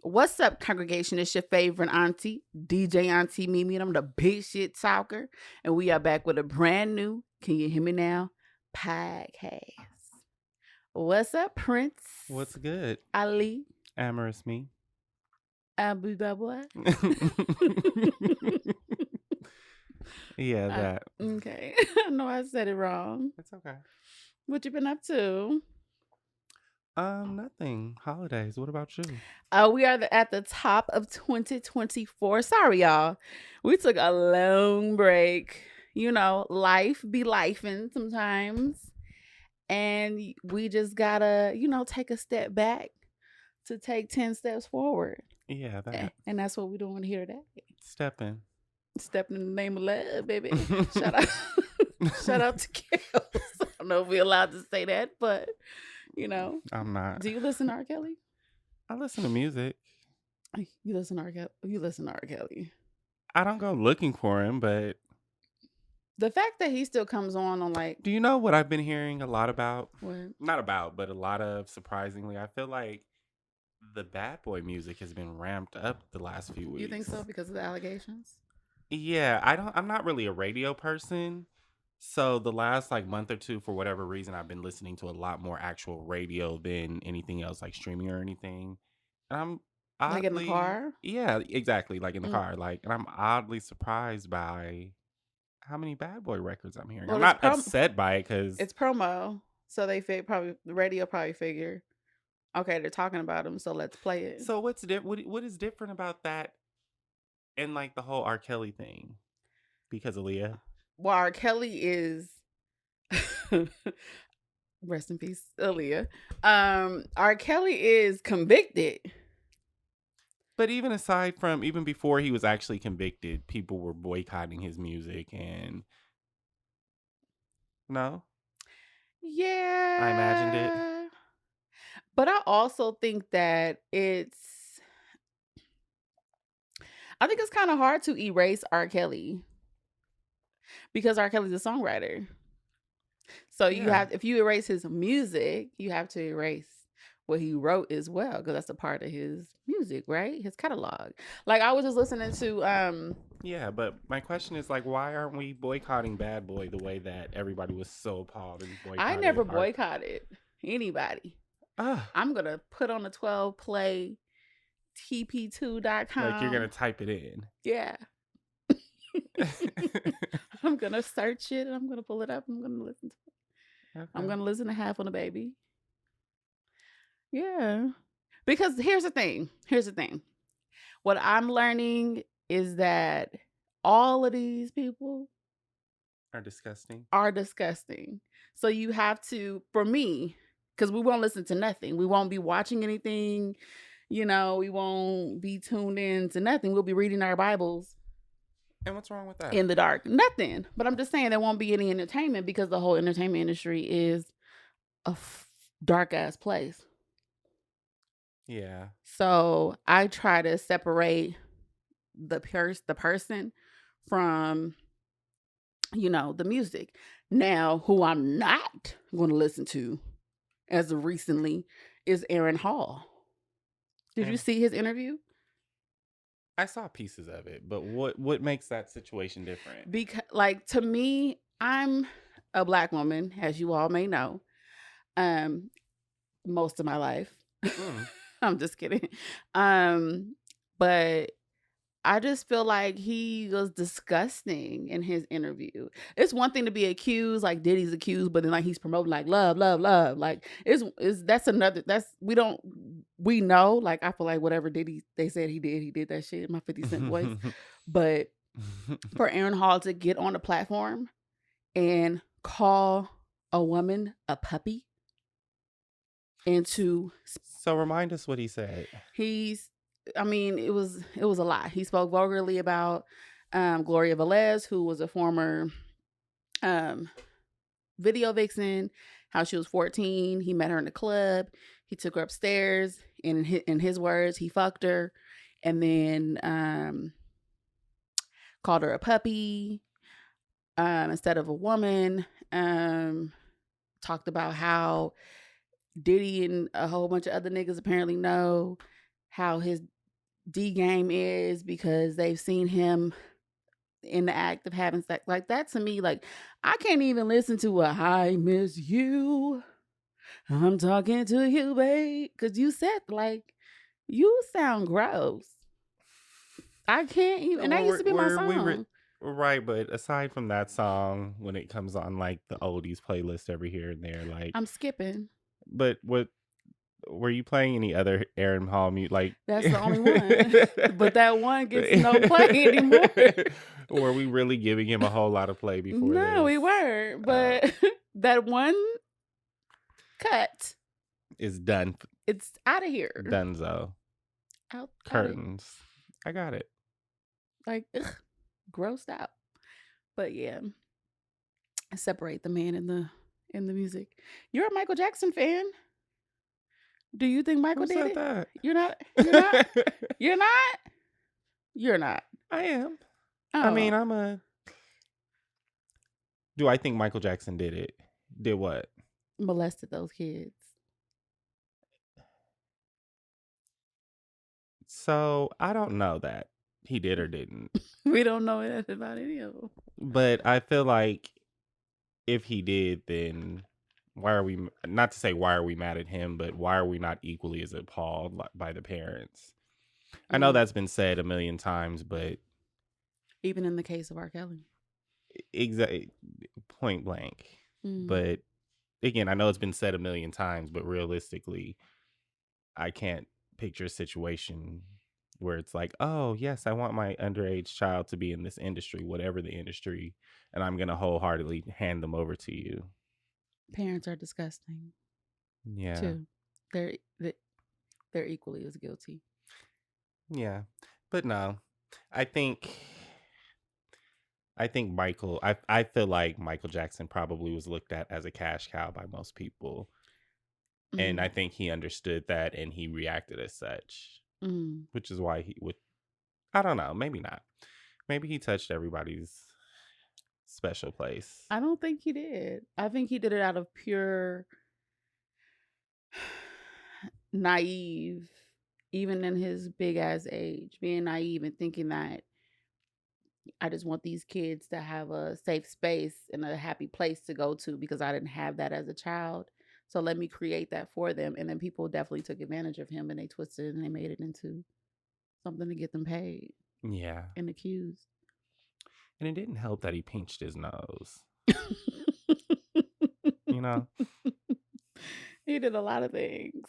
What's up, congregation? It's your favorite auntie, DJ Aunteemimi, and I'm the big shit talker. And we are back with a brand new Can You Hear Me Now podcast. What's up, Prince? What's good? Ali? Amorous me. Abu Babwa? Yeah, that. Okay. I know I said it wrong. It's okay. What you been up to? Nothing. Holidays. What about you? We are at the top of 2024. Sorry, y'all. We took a long break. You know, life be lifing sometimes. And we just gotta, take a step back to take 10 steps forward. Yeah, that. And that's what we're doing here today. Stepping. Stepping in the name of love, baby. Shout out. Shout out to Kels. I don't know if we're allowed to say that, but I'm not. Do you listen to R. Kelly? I listen to music. You listen to R. Kelly. You listen to R. Kelly. I don't go looking for him, but the fact that he still comes on like. Do you know what I've been hearing a lot about? What? Not about, but a lot of, surprisingly. I feel like the bad boy music has been ramped up the last few weeks. You think so because of the allegations? Yeah, I'm not really a radio person. So the last month or two, for whatever reason, I've been listening to a lot more actual radio than anything else, like streaming or anything. And I'm like in the car? Yeah, exactly. Like in the car. And I'm oddly surprised by how many bad boy records I'm hearing. Well, I'm not upset by it because it's promo. So the radio probably figure, okay, they're talking about him, so let's play it. So what is different about that and the whole R. Kelly thing? Because Aaliyah? Well, R. Kelly is rest in peace, Aaliyah. R. Kelly is convicted. But even before he was actually convicted, people were boycotting his music and no? Yeah. I imagined it. But I also think that I think it's kind of hard to erase R. Kelly. Because R. Kelly's a songwriter. So if you erase his music, you have to erase what he wrote as well, because that's a part of his music, right? His catalog. Like I was just listening to Yeah, but my question is why aren't we boycotting Bad Boy the way that everybody was so appalled and boycotted? I never boycotted anybody. I'm gonna put on a 12 play TP2.com. Like you're gonna type it in. Yeah. I'm gonna search it and I'm gonna pull it up. I'm gonna listen to it. Okay. I'm gonna listen to Half on the Baby. Yeah. Because here's the thing. What I'm learning is that all of these people are disgusting. So you have to, for me, because we won't listen to nothing. We won't be watching anything. We won't be tuned in to nothing. We'll be reading our Bibles. And what's wrong with that? In the dark. Nothing. But I'm just saying there won't be any entertainment because the whole entertainment industry is a dark ass place. Yeah. So I try to separate the person from, the music. Now, who I'm not going to listen to as of recently is Aaron Hall. Did you see his interview? I saw pieces of it, but what makes that situation different? Because, to me, I'm a Black woman, as you all may know, most of my life. I'm just kidding. But I just feel like he was disgusting in his interview. It's one thing to be accused, like Diddy's accused, but then he's promoting love. We know, I feel like whatever they said he did that shit in my 50 Cent voice. But for Aaron Hall to get on a platform and call a woman a puppy So remind us what he said. It was a lot. He spoke vulgarly about Gloria Velez, who was a former video vixen, how she was 14. He met her in the club. He took her upstairs. In his words, he fucked her and then called her a puppy instead of a woman. Talked about how Diddy and a whole bunch of other niggas apparently know how his D game is because they've seen him in the act of having sex. Like that to me, like I can't even listen to a "I miss you. I'm talking to you, babe," because you said like you sound gross. I can't even. And that used to be my song. Right, but aside from that song, when it comes on like the oldies playlist every here and there, like, I'm skipping. but what were you playing any other Aaron Hall mute like? That's the only one. But that one gets no play anymore. Were we really giving him a whole lot of play before No, this? we weren't. But that one cut is done. It's out of here. Dunzo. Out Curtains. I got it. Like, ugh, grossed out. But yeah, separate the man in the music. You're a Michael Jackson fan. Do you think Michael Who did said it? that? You're not. You're not. You're not. You're not. I am. Oh. I mean, I'm a. Do I think Michael Jackson did it? Did what? Molested those kids. So I don't know that he did or didn't. We don't know anything about any of them. But I feel like if he did, then why are we, not to say why are we mad at him, but why are we not equally as appalled by the parents? I know that's been said a million times, but even in the case of R. Kelly, exactly, point blank. But again, I know it's been said a million times, but realistically, I can't picture a situation where it's like, oh yes, I want my underage child to be in this industry, whatever the industry, and I'm gonna wholeheartedly hand them over to you. Parents are disgusting. Yeah, too. They're equally as guilty. Yeah, but no, I think Michael. I feel like Michael Jackson probably was looked at as a cash cow by most people, and I think he understood that and he reacted as such, which is why he would. I don't know. Maybe not. Maybe he touched everybody's special place. I don't think he did. I think he did it out of pure naive, even in his big ass age, being naive and thinking that I just want these kids to have a safe space and a happy place to go to because I didn't have that as a child. So let me create that for them. And then people definitely took advantage of him and they twisted it and they made it into something to get them paid. Yeah. And accused. And it didn't help that he pinched his nose. You know? He did a lot of things.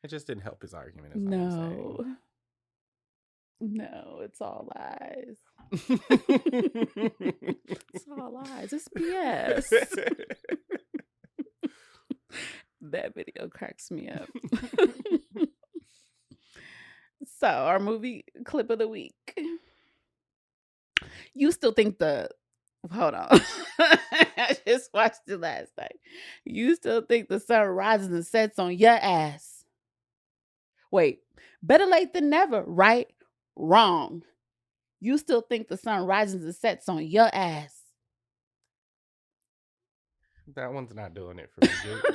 It just didn't help his argument. No, it's all lies. It's all lies. It's BS. That video cracks me up. So, our movie clip of the week. You still think hold on. I just watched it last night. You still think the sun rises and sets on your ass. Wait, better late than never, right? Wrong. You still think the sun rises and sets on your ass. That one's not doing it for me.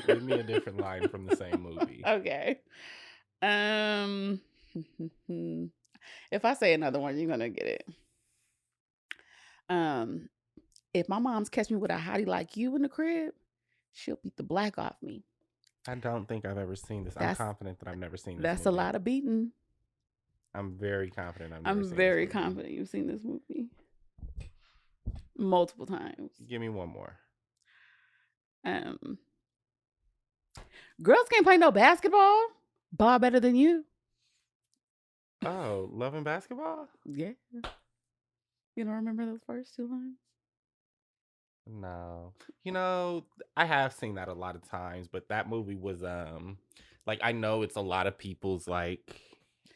Give me a different line from the same movie. Okay. If I say another one, you're gonna get it. If my mom's catch me with a hottie like you in the crib, she'll beat the black off me. I don't think I've ever seen this. I'm confident that I've never seen this. That's movie. A lot of beating. I'm very confident I'm very confident you've seen this movie multiple times. Give me one more. Girls can't play no basketball. Ball better than you. Oh, Love and Basketball? Yeah. You don't remember those first two lines? No. You know, I have seen that a lot of times, but that movie was like, I know it's a lot of people's like,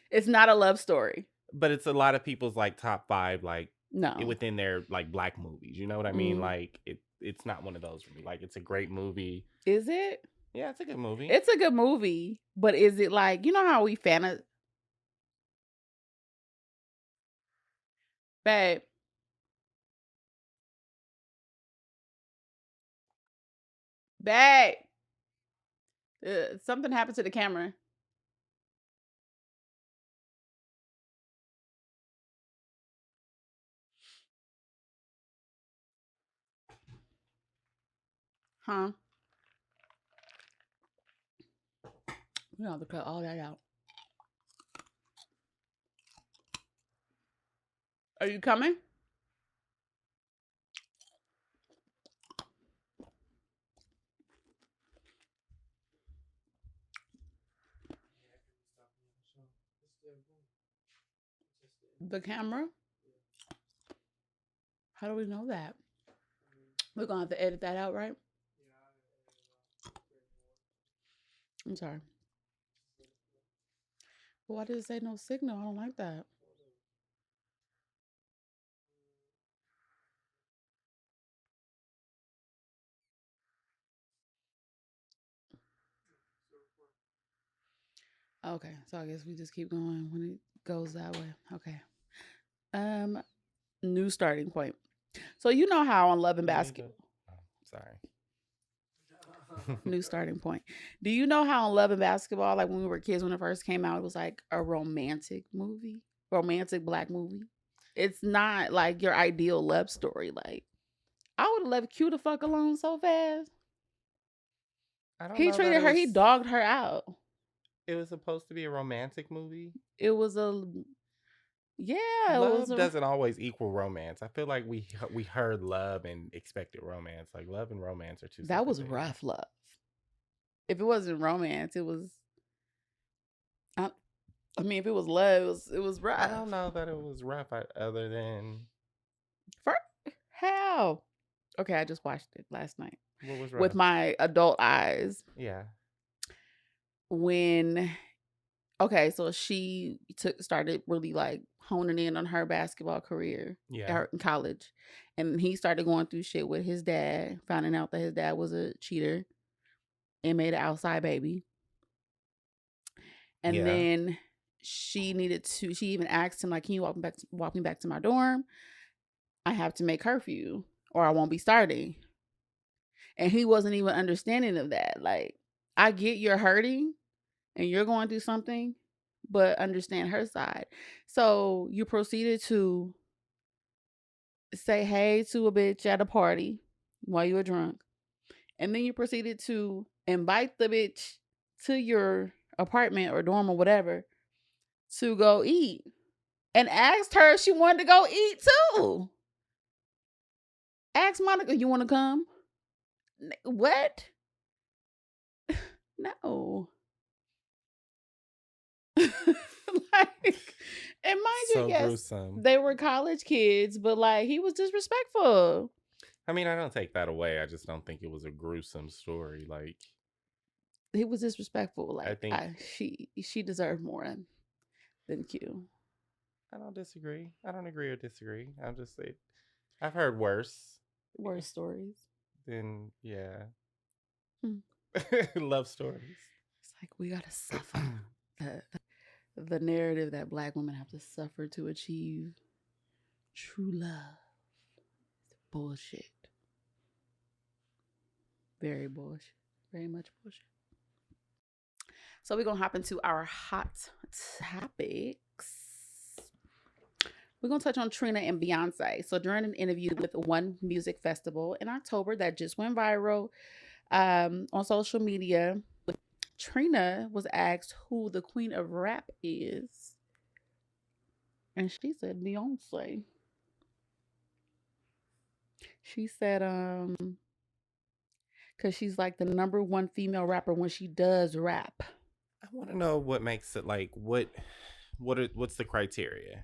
it's not a love story, but it's a lot of people's like top 5 like no within their like black movies. You know what I mean? Like it's not one of those for me. Like it's a great movie. Is it? Yeah, it's a good movie. It's a good movie, but is it like, you know how we babe? Babe, something happened to the camera. Huh? We have to cut all that out. Are you coming? The camera? How do we know that? We're gonna have to edit that out, right? I'm sorry. But why did it say no signal? I don't like that. Okay, so I guess we just keep going when it goes that way. Okay. Um, New starting point. So you know how on Love and Basketball. Sorry. New starting point. Do you know how on Love and Basketball, like when we were kids, when it first came out, it was like a romantic movie, romantic black movie. It's not like your ideal love story. Like I would have left Q to fuck alone so fast. I don't He know that treated her. He dogged her out. it was supposed to be a romantic movie. It was a yeah. It was Love a doesn't always equal romance. I feel like we heard love and expected romance. Like love and romance are two that separate was things. rough love. If it wasn't romance, it was. I mean, if it was love, it was rough. I don't know that it was rough. Other than For how? Okay, I just watched it last night what was rough with my adult eyes. Yeah. When so she started really like honing in on her basketball career Yeah. in college, and he started going through shit with his dad, finding out that his dad was a cheater and made an outside baby. And then she even asked him, like, can you walk me back to my dorm? I have to make curfew or I won't be starting. And he wasn't even understanding of that. Like, I get you're hurting and you're going through something, but understand her side. So you proceeded to say hey to a bitch at a party while you were drunk. And then you proceeded to invite the bitch to your apartment or dorm or whatever to go eat. And asked her if she wanted to go eat too. Asked Monica, you want to come? What? No. Like, and mind you, yes, gruesome. they were college kids, but like he was disrespectful. I mean, I don't take that away. I just don't think it was a gruesome story. Like he was disrespectful. Like I think she deserved more than Q. I don't disagree. I don't agree or disagree. I'll just say I've heard worse stories. than Hmm. love stories. It's like we gotta suffer. the narrative that black women have to suffer to achieve true love. Bullshit. Very bullshit. Very much bullshit. So we're going to hop into our hot topics. We're going to touch on Trina and Beyonce. So during an interview with one music festival in October that just went viral on social media, Trina was asked who the queen of rap is. And she said Beyonce. She said, because she's like the number one female rapper when she does rap. I want to know what makes it like what's the criteria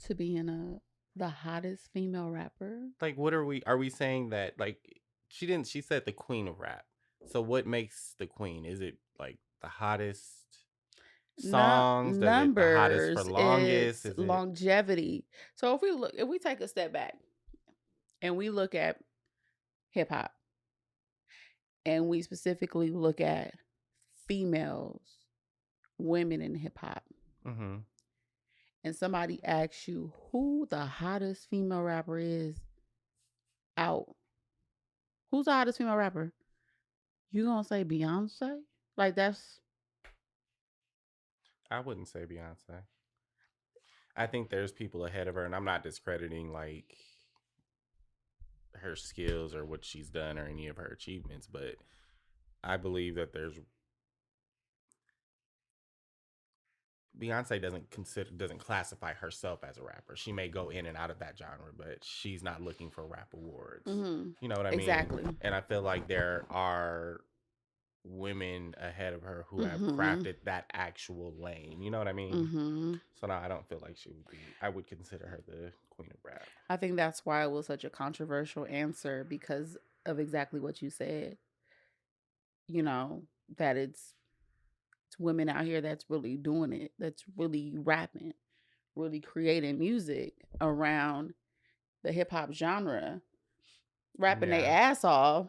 to be in the hottest female rapper? Like, what are we saying that like she said the queen of rap. So what makes the queen? Is it like the hottest songs? Numbers. It the hottest for longest? Is longevity. So if we take a step back and we look at hip hop and we specifically look at females, women in hip hop, and somebody asks you who the hottest female rapper is out, who's the hottest female rapper? You gonna say Beyonce? Like that's... I wouldn't say Beyonce. I think there's people ahead of her, and I'm not discrediting like her skills or what she's done or any of her achievements, but I believe that there's Beyonce doesn't classify herself as a rapper. She may go in and out of that genre, but she's not looking for rap awards. Mm-hmm. You know what I mean? Exactly. And I feel like there are women ahead of her who have Mm-hmm. crafted that actual lane. You know what I mean? Mm-hmm. So no, I don't feel like she would be. I would consider her the queen of rap. I think that's why it was such a controversial answer because of exactly what you said. You know, that it's women out here that's really doing it, that's really rapping, really creating music around the hip hop genre, rapping their Yeah. ass off.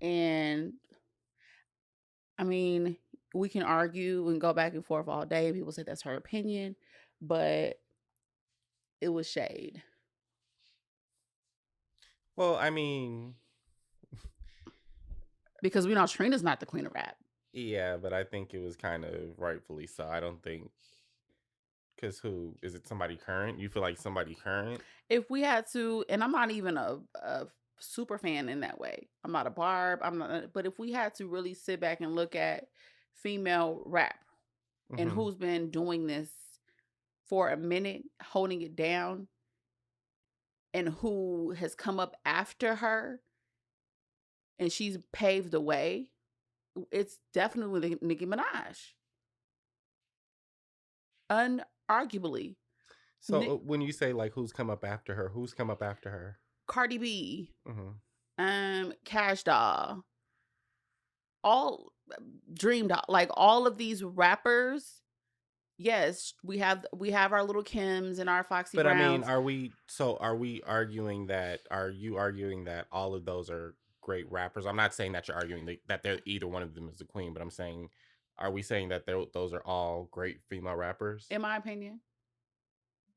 And I mean, we can argue and go back and forth all day. People say that's her opinion, but it was shade. Well, I mean, Because we know Trina's not the queen of rap. yeah, but I think it was kind of rightfully so. I don't think because who is it? Somebody current? You feel like somebody current? If we had to, and I'm not even a super fan in that way. I'm not a barb. I'm not, but if we had to really sit back and look at female rap and Mm-hmm. who's been doing this for a minute, holding it down, and who has come up after her and she's paved the way, it's definitely Nicki Minaj. Unarguably. So when you say like who's come up after her, who's come up after her? Cardi B, Mm-hmm. Cash Doll, all Dream Doll, like all of these rappers. Yes, we have our little Kims and our Foxy But I mean, Browns. are we arguing that? Are you arguing that all of those are great rappers? I'm not saying that you're arguing that they're either one of them is the queen, but I'm saying, are we saying that those are all great female rappers? In my opinion,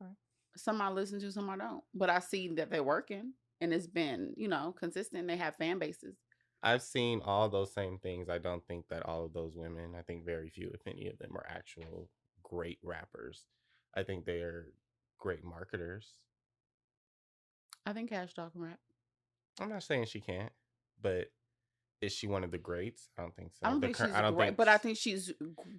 Okay. some I listen to, some I don't. But I see that they're working and it's been, consistent. They have fan bases. I've seen all those same things. I don't think that all of those women. I think very few, if any of them, are actual great rappers. I think they are great marketers. I think Cash Doll can rap. I'm not saying she can't, but is she one of the greats? I don't think I so. don't think she's I don't great, think. but I think she's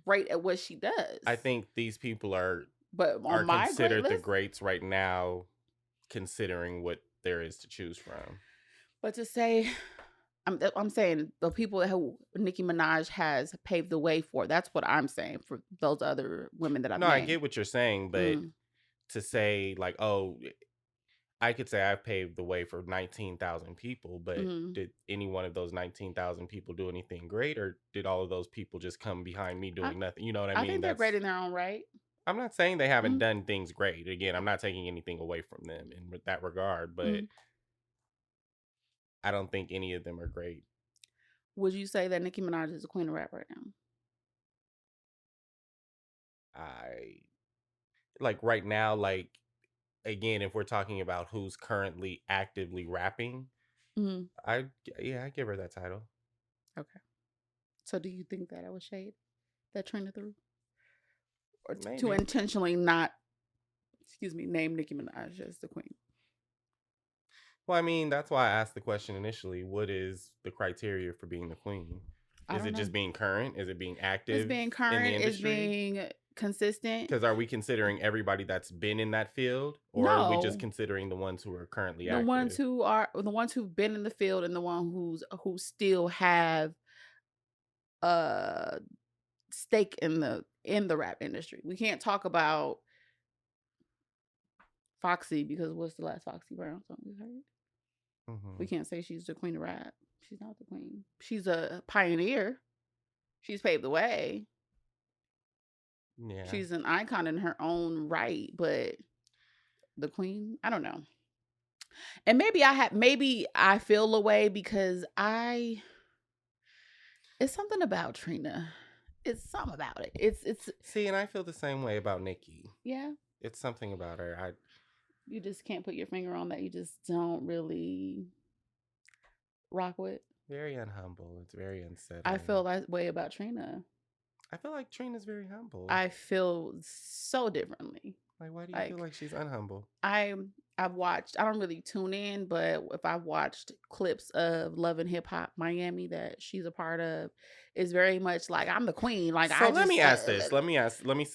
great at what she does. I think these people are But on are my great considered the list, greats right now, considering what there is to choose from. but to say, I'm saying the people who Nicki Minaj has paved the way for. That's what I'm saying for those other women that I've No, I named. get what you're saying, but Mm, to say like, oh, I could say I've paved the way for 19,000 people, but mm. did any one of those 19,000 people do anything great, or did all of those people just come behind me I, doing nothing? You know what I I mean? think they're great That's in their own right. I'm not saying they haven't Mm, done things great. Again, I'm not taking anything away from them in that regard, but mm. I don't think any of them are great. Would you say that Nicki Minaj is the queen of rap right now? I like right now, like again, if we're talking about who's currently actively rapping, Mm. I yeah, I give her that title. Okay. So do you think that I was shade that Trina threw, or to Maybe. intentionally not, name Nicki Minaj as the queen? Well, I mean, that's why I asked the question initially. What is the criteria for being the queen? I Is don't it know. just being current? Is it being It's active being in the current. It's industry? being consistent. Because are we considering everybody that's been in that field, or are we just No, considering the ones who are currently the ones active? who are the ones who've been in the field and the one who still have a stake in the rap industry. We can't talk about Foxy because what's the last Foxy Brown song we heard? We Hmm. can't say she's the queen of rap. She's not the queen. She's a pioneer. She's paved the way. Yeah. She's an icon in her own right, but the queen, I don't know. And maybe I feel away because I it's something about Trina. It's something about it. It's See, and I feel the same way about Nikki. yeah. It's something about her. I You just can't put your finger on that. You just don't really rock with. very unhumble. It's very I unsettling. feel that way about Trina. I feel like Trina's very humble. I feel so differently. Like, why do you feel Like like she's unhumble? I I've watched, I don't really tune in, but if I've watched clips of Love and Hip Hop Miami that she's a part of, it's very much like I'm the queen. Like So I let me just ask this. Let me ask. Let me.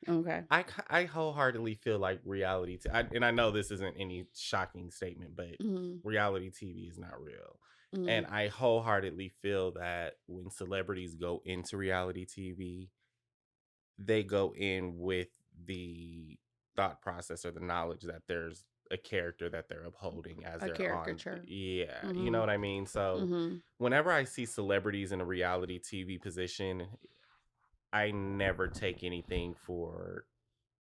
okay. I wholeheartedly feel like and I know this isn't any shocking statement, but Mm-hmm. reality TV is not real. Mm-hmm. And I wholeheartedly feel that when celebrities go into reality TV, they go in with the thought process or the knowledge that there's a character that they're upholding as A they're on. caricature. Yeah, you know Mm-hmm. what I mean? So Mm-hmm. whenever I see celebrities in a reality TV position, I never take anything for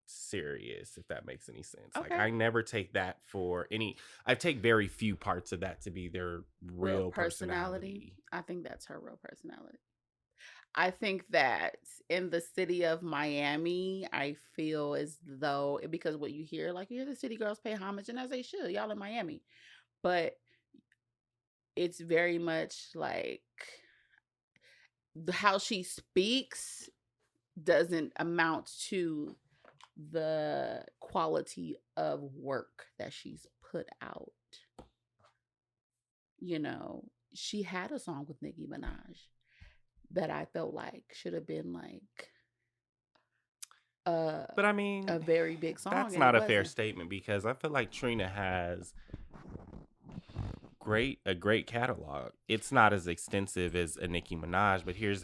serious, if that makes any sense. Like Okay. I never take that for any. I take very few parts of that to be their Real real personality. personality. I think that's her real personality. I think that in the city of Miami, I feel as though because what you hear, like you hear the city girls pay homage, and as they should, y'all in Miami. But it's very much like how she speaks doesn't amount to the quality of work that she's put out. You know, she had a song with Nicki Minaj that I felt like should have been like a But I mean, a very big song, that's and it not a fair wasn't. statement because I feel like Trina has a great catalog. It's not as extensive as a Nicki Minaj, but here's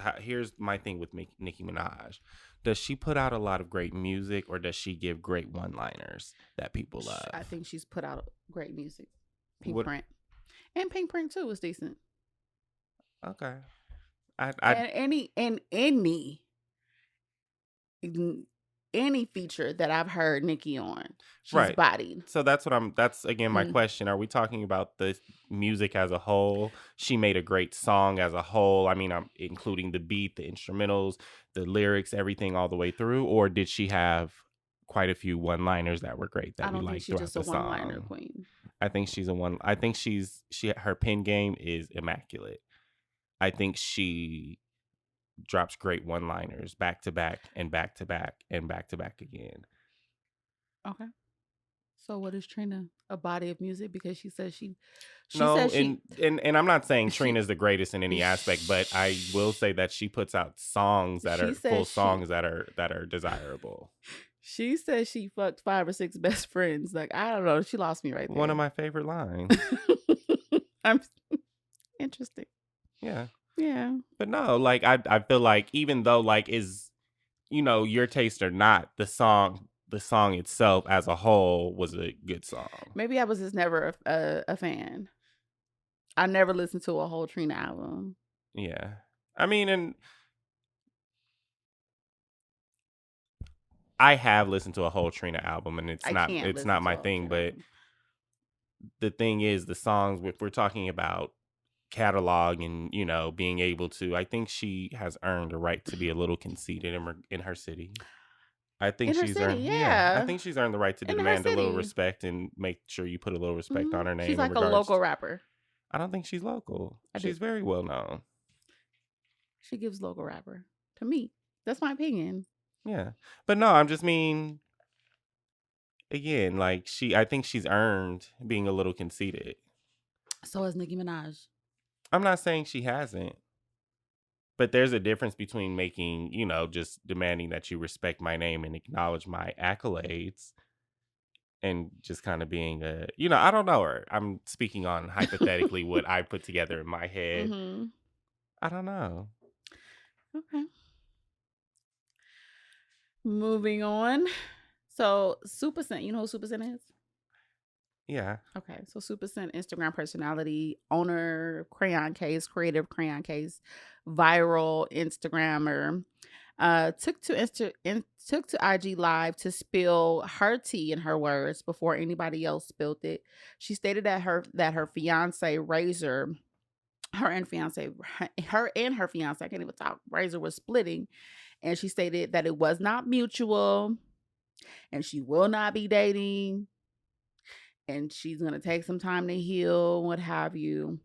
my thing with Nicki Minaj. Does she put out a lot of great music, or does she give great one-liners that people love? I think she's put out great music. Pink What? Print and Pink Print too was decent. Okay, I And any feature that I've heard Nicki on, she's right. bodied. So that's again my Mm, question. Are we talking about the music as a whole? She made a great song as a whole. I mean, I'm including the beat, the instrumentals, the lyrics, everything all the way through, or did she have quite a few one-liners that were great I that we don't think liked she's throughout just a the one liner song? queen. I think she's a one. I think she her pen game is immaculate. I think she drops great one-liners back to back and back to back and back to back again. Okay. So what is Trina? A body of music because she No, says and I'm not saying she Trina's the greatest in any aspect, but I will say that she puts out songs that she are says full songs that are desirable. she says she fucked 5 or 6 best friends. Like I don't know, she lost me right One of there. my favorite lines. I'm interesting. Yeah. Yeah. But no, like I feel like even though like is your taste or not, the song itself as a whole was a good song. Maybe I was just never a fan. I never listened to a whole Trina album. Yeah. I mean, and I have listened to a whole Trina album, and it's I not can't it's listen not to my a whole thing, Trina but album. the thing is the songs, if we're talking about catalog and being able to, I think she has earned a right to be a little conceited in her city. I think In her she's city, earned yeah, I yeah. think she's earned the right to In her demand a little city. respect and make sure you put a little respect Hmm. on her She's name in like a regards local to, rapper. I don't think she's local. I do. She's very well known. She gives local rapper to me. That's my opinion. Yeah. But no, I'm just mean again, like I think she's earned being a little conceited. So is Nicki Minaj. I'm not saying she hasn't. But there's a difference between making, just demanding that you respect my name and acknowledge my accolades and just kind of being I don't know her. I'm speaking on hypothetically what I put together in my head. Mm-hmm. I don't know. Okay. Moving on. So Super Scent, you know who Super Scent is? Yeah. Okay, so Super Scent Instagram personality, owner, crayon case, creative crayon case, viral Instagrammer, took to IG Live to spill her tea in her words before anybody else spilled it. She stated that her fiance Razor, her and her fiance, I can't even talk. Razor was splitting, and she stated that it was not mutual, and she will not be dating, and she's going to take some time to heal, what have you.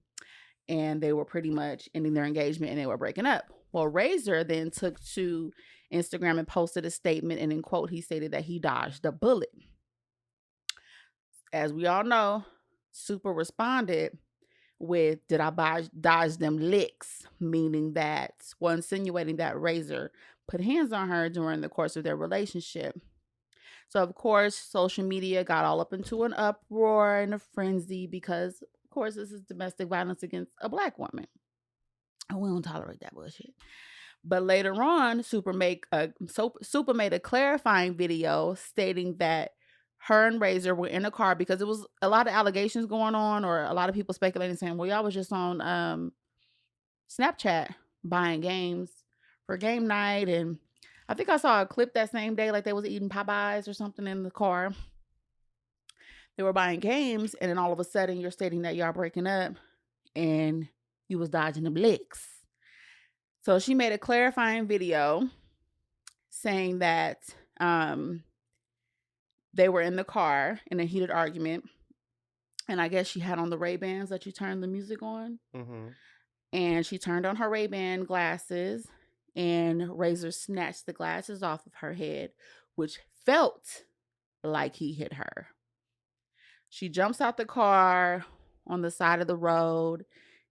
And they were pretty much ending their engagement and they were breaking up. Well, Razor then took to Instagram and posted a statement, and in quote, he stated that he dodged a bullet. As we all know, Super responded with, "Did I dodge them licks?" Meaning that, well, insinuating that Razor put hands on her during the course of their relationship. So, of course, social media got all up into an uproar and a frenzy because, of course, this is domestic violence against a Black woman. And we don't tolerate that bullshit. But later on, Super made a clarifying video stating that her and Razor were in a car because it was a lot of allegations going on, or a lot of people speculating saying, well, y'all was just on Snapchat buying games for game night. And I think I saw a clip that same day, like they was eating Popeyes or something in the car. They were buying games, and then all of a sudden you're stating that y'all breaking up and you was dodging the licks. So she made a clarifying video saying that they were in the car in a heated argument. And I guess she had on the Ray-Bans that you turn the music on. Mm-hmm. And she turned on her Ray-Ban glasses, and Razor snatched the glasses off of her head, which felt like he hit her. She jumps out the car on the side of the road.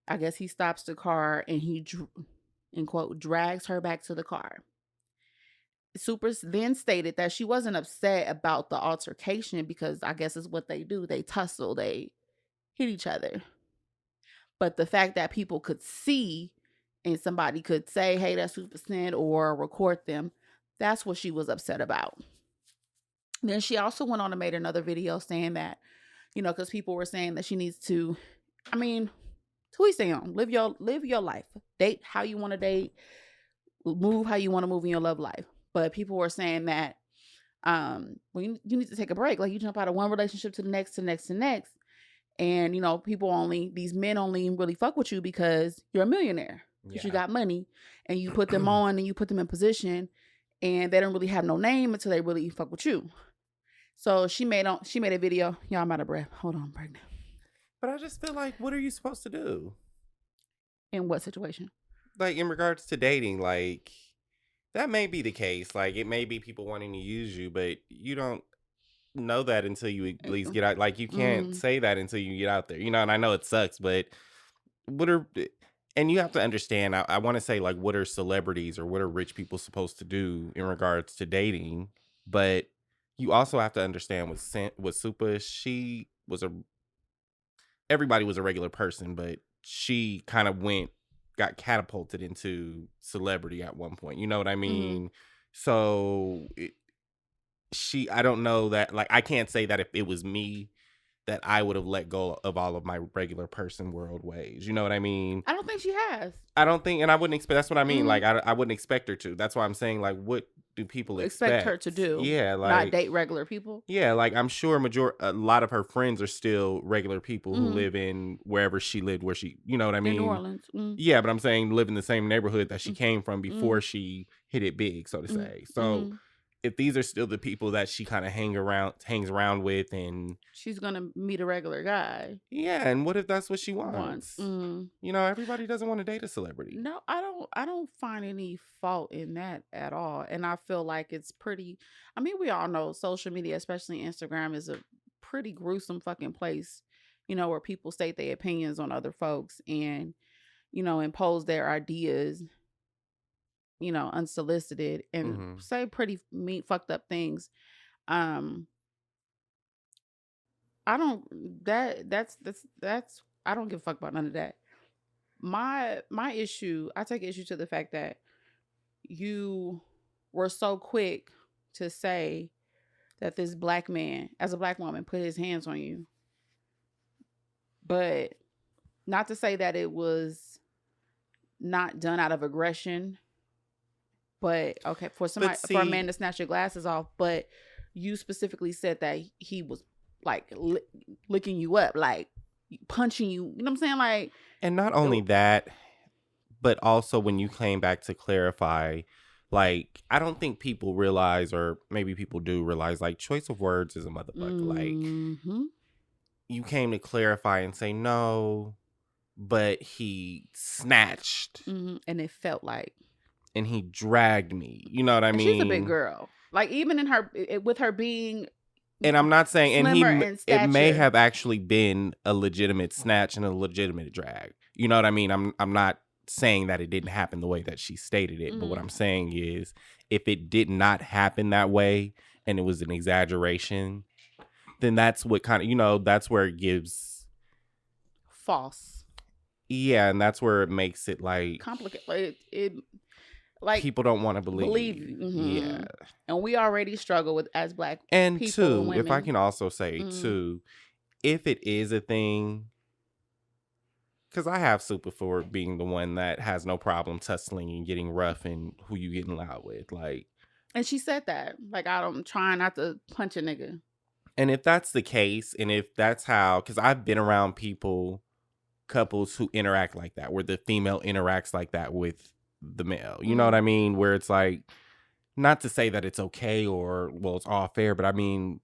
I guess he stops the car and he, in quote, drags her back to the car. Super then stated that she wasn't upset about the altercation because I guess it's what they do. They tussle, they hit each other. But the fact that people could see and somebody could say, hey, that's Super Sin, or record them, that's what she was upset about. Then she also went on and made another video saying that, because people were saying that she needs to, to each their own, live your life, date how you want to date, move how you want to move in your love life. But people were saying that, well, you need to take a break. Like, you jump out of one relationship to the next, to next, to next. And, these men only really fuck with you because you're a millionaire. Because you got money, and you put them on and you put them in position, and they don't really have no name until they really fuck with you. So she made a video. Y'all, I'm out of breath. Hold on, I'm pregnant. But I just feel like, what are you supposed to do? In what situation? Like, in regards to dating, like, that may be the case. Like, it may be people wanting to use you, but you don't know that until you at least get out. Like, you can't say that until you get out there. And I know it sucks, but and you have to understand, I want to say, like, what are celebrities or what are rich people supposed to do in regards to dating? But you also have to understand with Supa, everybody was a regular person, but she kind of got catapulted into celebrity at one point. You know what I mean? Mm-hmm. So I don't know that, like, I can't say that if it was me that I would have let go of all of my regular person world ways. You know what I mean? I don't think she has. I don't think, and I wouldn't expect, that's what I mean. Mm-hmm. Like, I wouldn't expect her to. That's why I'm saying, like, what do people expect her to do? Yeah, like, not date regular people. Yeah, like, I'm sure a lot of her friends are still regular people who live in wherever she lived, where she, you know what I mean? In New Orleans. Yeah, but I'm saying live in the same neighborhood that she came from before she hit it big, so to say. So if these are still the people that she kind of hangs around with, and she's gonna meet a regular guy. Yeah, and what if that's what she wants? Everybody doesn't want to date a celebrity. No, I don't find any fault in that at all. And I feel like it's pretty, we all know social media, especially Instagram, is a pretty gruesome fucking place, where people state their opinions on other folks and, impose their ideas, unsolicited, and say pretty fucked up things. I don't give a fuck about none of that. My issue, I take issue to the fact that you were so quick to say that this Black man, as a Black woman, put his hands on you. But not to say that it was not done out of aggression. But okay, for a man to snatch your glasses off, but you specifically said that he was like licking you up, like punching you. You know what I'm saying? Like, and not only that, but also when you came back to clarify, like, I don't think people realize, or maybe people do realize, like, choice of words is a motherfucker. Like, you came to clarify and say no, but he snatched, and it felt like. and he dragged me. You know what I And mean? she's a big girl. Like, even in her, with her being And I'm not saying, and slimmer in it may stature. have actually been a legitimate snatch and a legitimate drag. You know what I mean? I'm not saying that it didn't happen the way that she stated it, but what I'm saying is, if it did not happen that way and it was an exaggeration, then that's what kind of, you know, that's where it gives false. Yeah, and that's where it makes it like complicated. Like people don't want to believe. Yeah, and we already struggle with as Black and people two, and women. If I can also say too, if it is a thing, because I have super for being the one that has no problem tussling and getting rough and who you getting loud with, like. And she said that, like, I'm trying not to punch a nigga. And if that's the case, and if that's how, because I've been around couples who interact like that, where the female interacts like that with the male. You know what I mean? Where it's like, not to say that it's okay or, well, it's all fair, but I mean,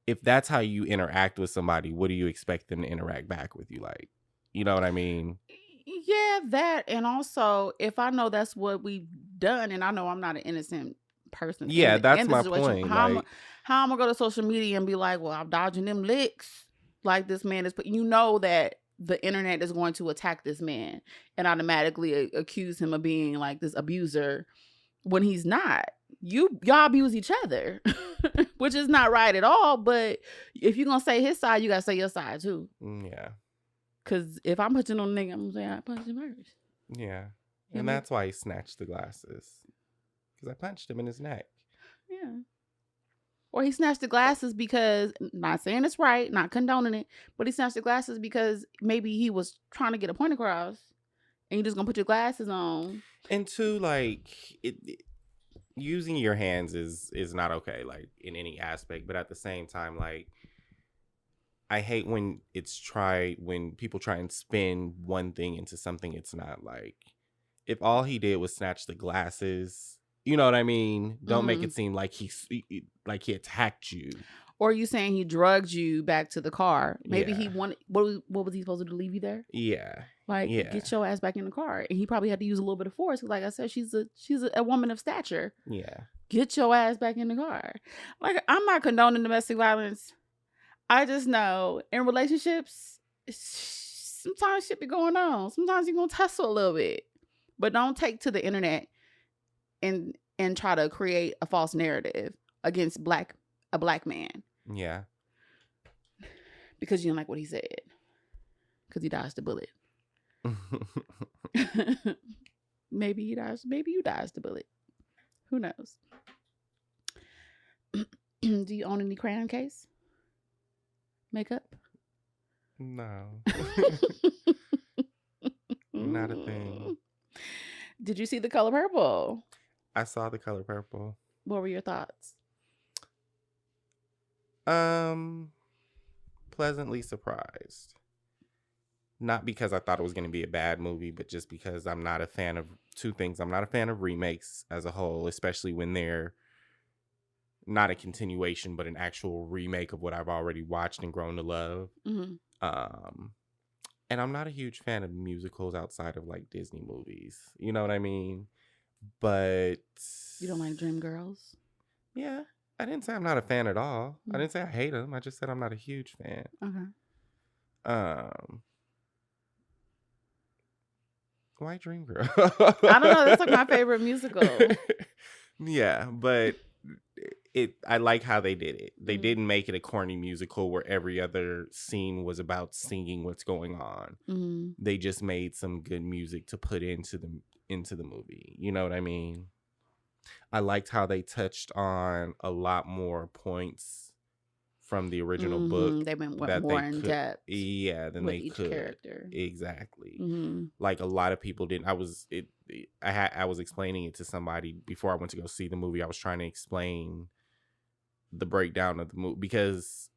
if that's how you interact with somebody, what do you expect them to interact back with you like? You know what I mean? Yeah, that. And also, if I know that's what we've done, and I know I'm not an innocent person. Yeah, that's my point. How I'm gonna go to social media and be like, well, I'm dodging them licks. Like, this man is, but you know that the internet is going to attack this man and automatically accuse him of being like this abuser when he's not. Y'all abuse each other, which is not right at all. But if you're gonna say his side, you gotta say your side too. Yeah. Because if I'm punching on a nigga, I'm gonna say I punched him first. Yeah. And that's why he snatched the glasses. Because I punched him in his neck. Yeah. Or he snatched the glasses because, not saying it's right, not condoning it, but he snatched the glasses because maybe he was trying to get a point across, and you just gonna put your glasses on. And two, like, using your hands is not okay, like, in any aspect. But at the same time, like, I hate when when people try and spin one thing into something it's not. Like, if all he did was snatch the glasses, you know what I mean? Don't make it seem like he attacked you. Or you saying he drugged you back to the car. Maybe he wanted, what was he supposed to do, leave you there? Yeah. Like, get your ass back in the car. And he probably had to use a little bit of force. Like I said, she's a woman of stature. Yeah. Get your ass back in the car. Like, I'm not condoning domestic violence. I just know in relationships, sometimes shit be going on. Sometimes you're going to tussle a little bit. But don't take to the internet and try to create a false narrative against a black man. Yeah. Because you didn't like what he said. Because he dodged the bullet. Maybe you dodged the bullet. Who knows? Do you own any crayon case? Makeup? No. Not a thing. Did you see The Color Purple? I saw The Color Purple. What were your thoughts? Pleasantly surprised. Not because I thought it was going to be a bad movie, but just because I'm not a fan of two things. I'm not a fan of remakes as a whole, especially when they're not a continuation, but an actual remake of what I've already watched and grown to love. And I'm not a huge fan of musicals outside of like Disney movies. You know what I mean? But you don't like Dreamgirls? Yeah. I didn't say I'm not a fan at all. I didn't say I hate them. I just said I'm not a huge fan. Okay. Why Dreamgirl? I don't know. That's like my favorite musical. Yeah, but I like how they did it. They didn't make it a corny musical where every other scene was about singing what's going on. They just made some good music to put into the movie. You know what I mean? I liked how they touched on a lot more points from the original book. They went more in depth. Yeah, than with they each could. Character. Exactly. Like a lot of people didn't. I was explaining it to somebody before I went to go see the movie. I was trying to explain the breakdown of the movie because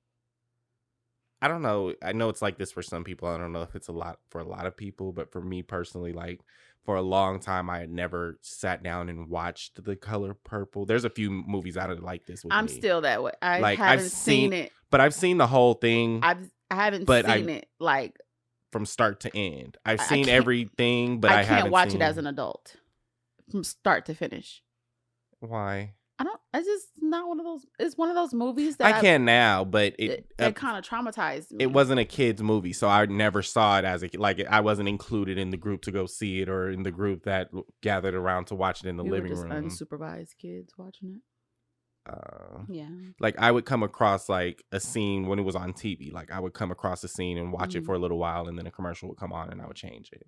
I don't know. I know it's like this for some people. I don't know if it's a lot for a lot of people, but for me personally, like for a long time, I had never sat down and watched The Color Purple. There's a few movies out of like this with I'm me. still that way. I've seen it, but I've seen the whole thing. I haven't seen it like from start to end. I've seen everything, but I can't haven't watch seen it as an adult. from start to finish. Why? It's just not one of those. It's one of those movies I that can now, but it kind of traumatized me. it wasn't a kid's movie, so I never saw it as a like I wasn't included in the group to go see it or in the group that gathered around to watch it in the You were living just room. unsupervised kids watching it. Yeah. Like I would come across like a scene when it was on TV. Like I would come across a scene and watch it for a little while, and then a commercial would come on and I would change it.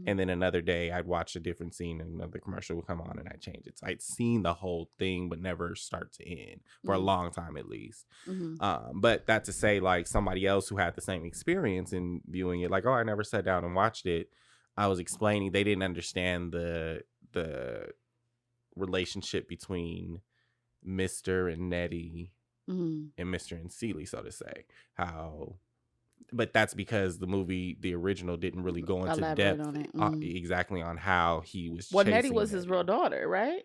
And then another day I'd watch a different scene and another commercial would come on and I'd change it. So I'd seen the whole thing, but never start to end for a long time at least. But that to say, like somebody else who had the same experience in viewing it, like, oh, I never sat down and watched it. I was explaining they didn't understand the relationship between Mr. and Nettie and Mr. and Celie, so to say. But that's because the original didn't really go into depth on it. Exactly on how he was Well, chasing Nettie was his real daughter, right?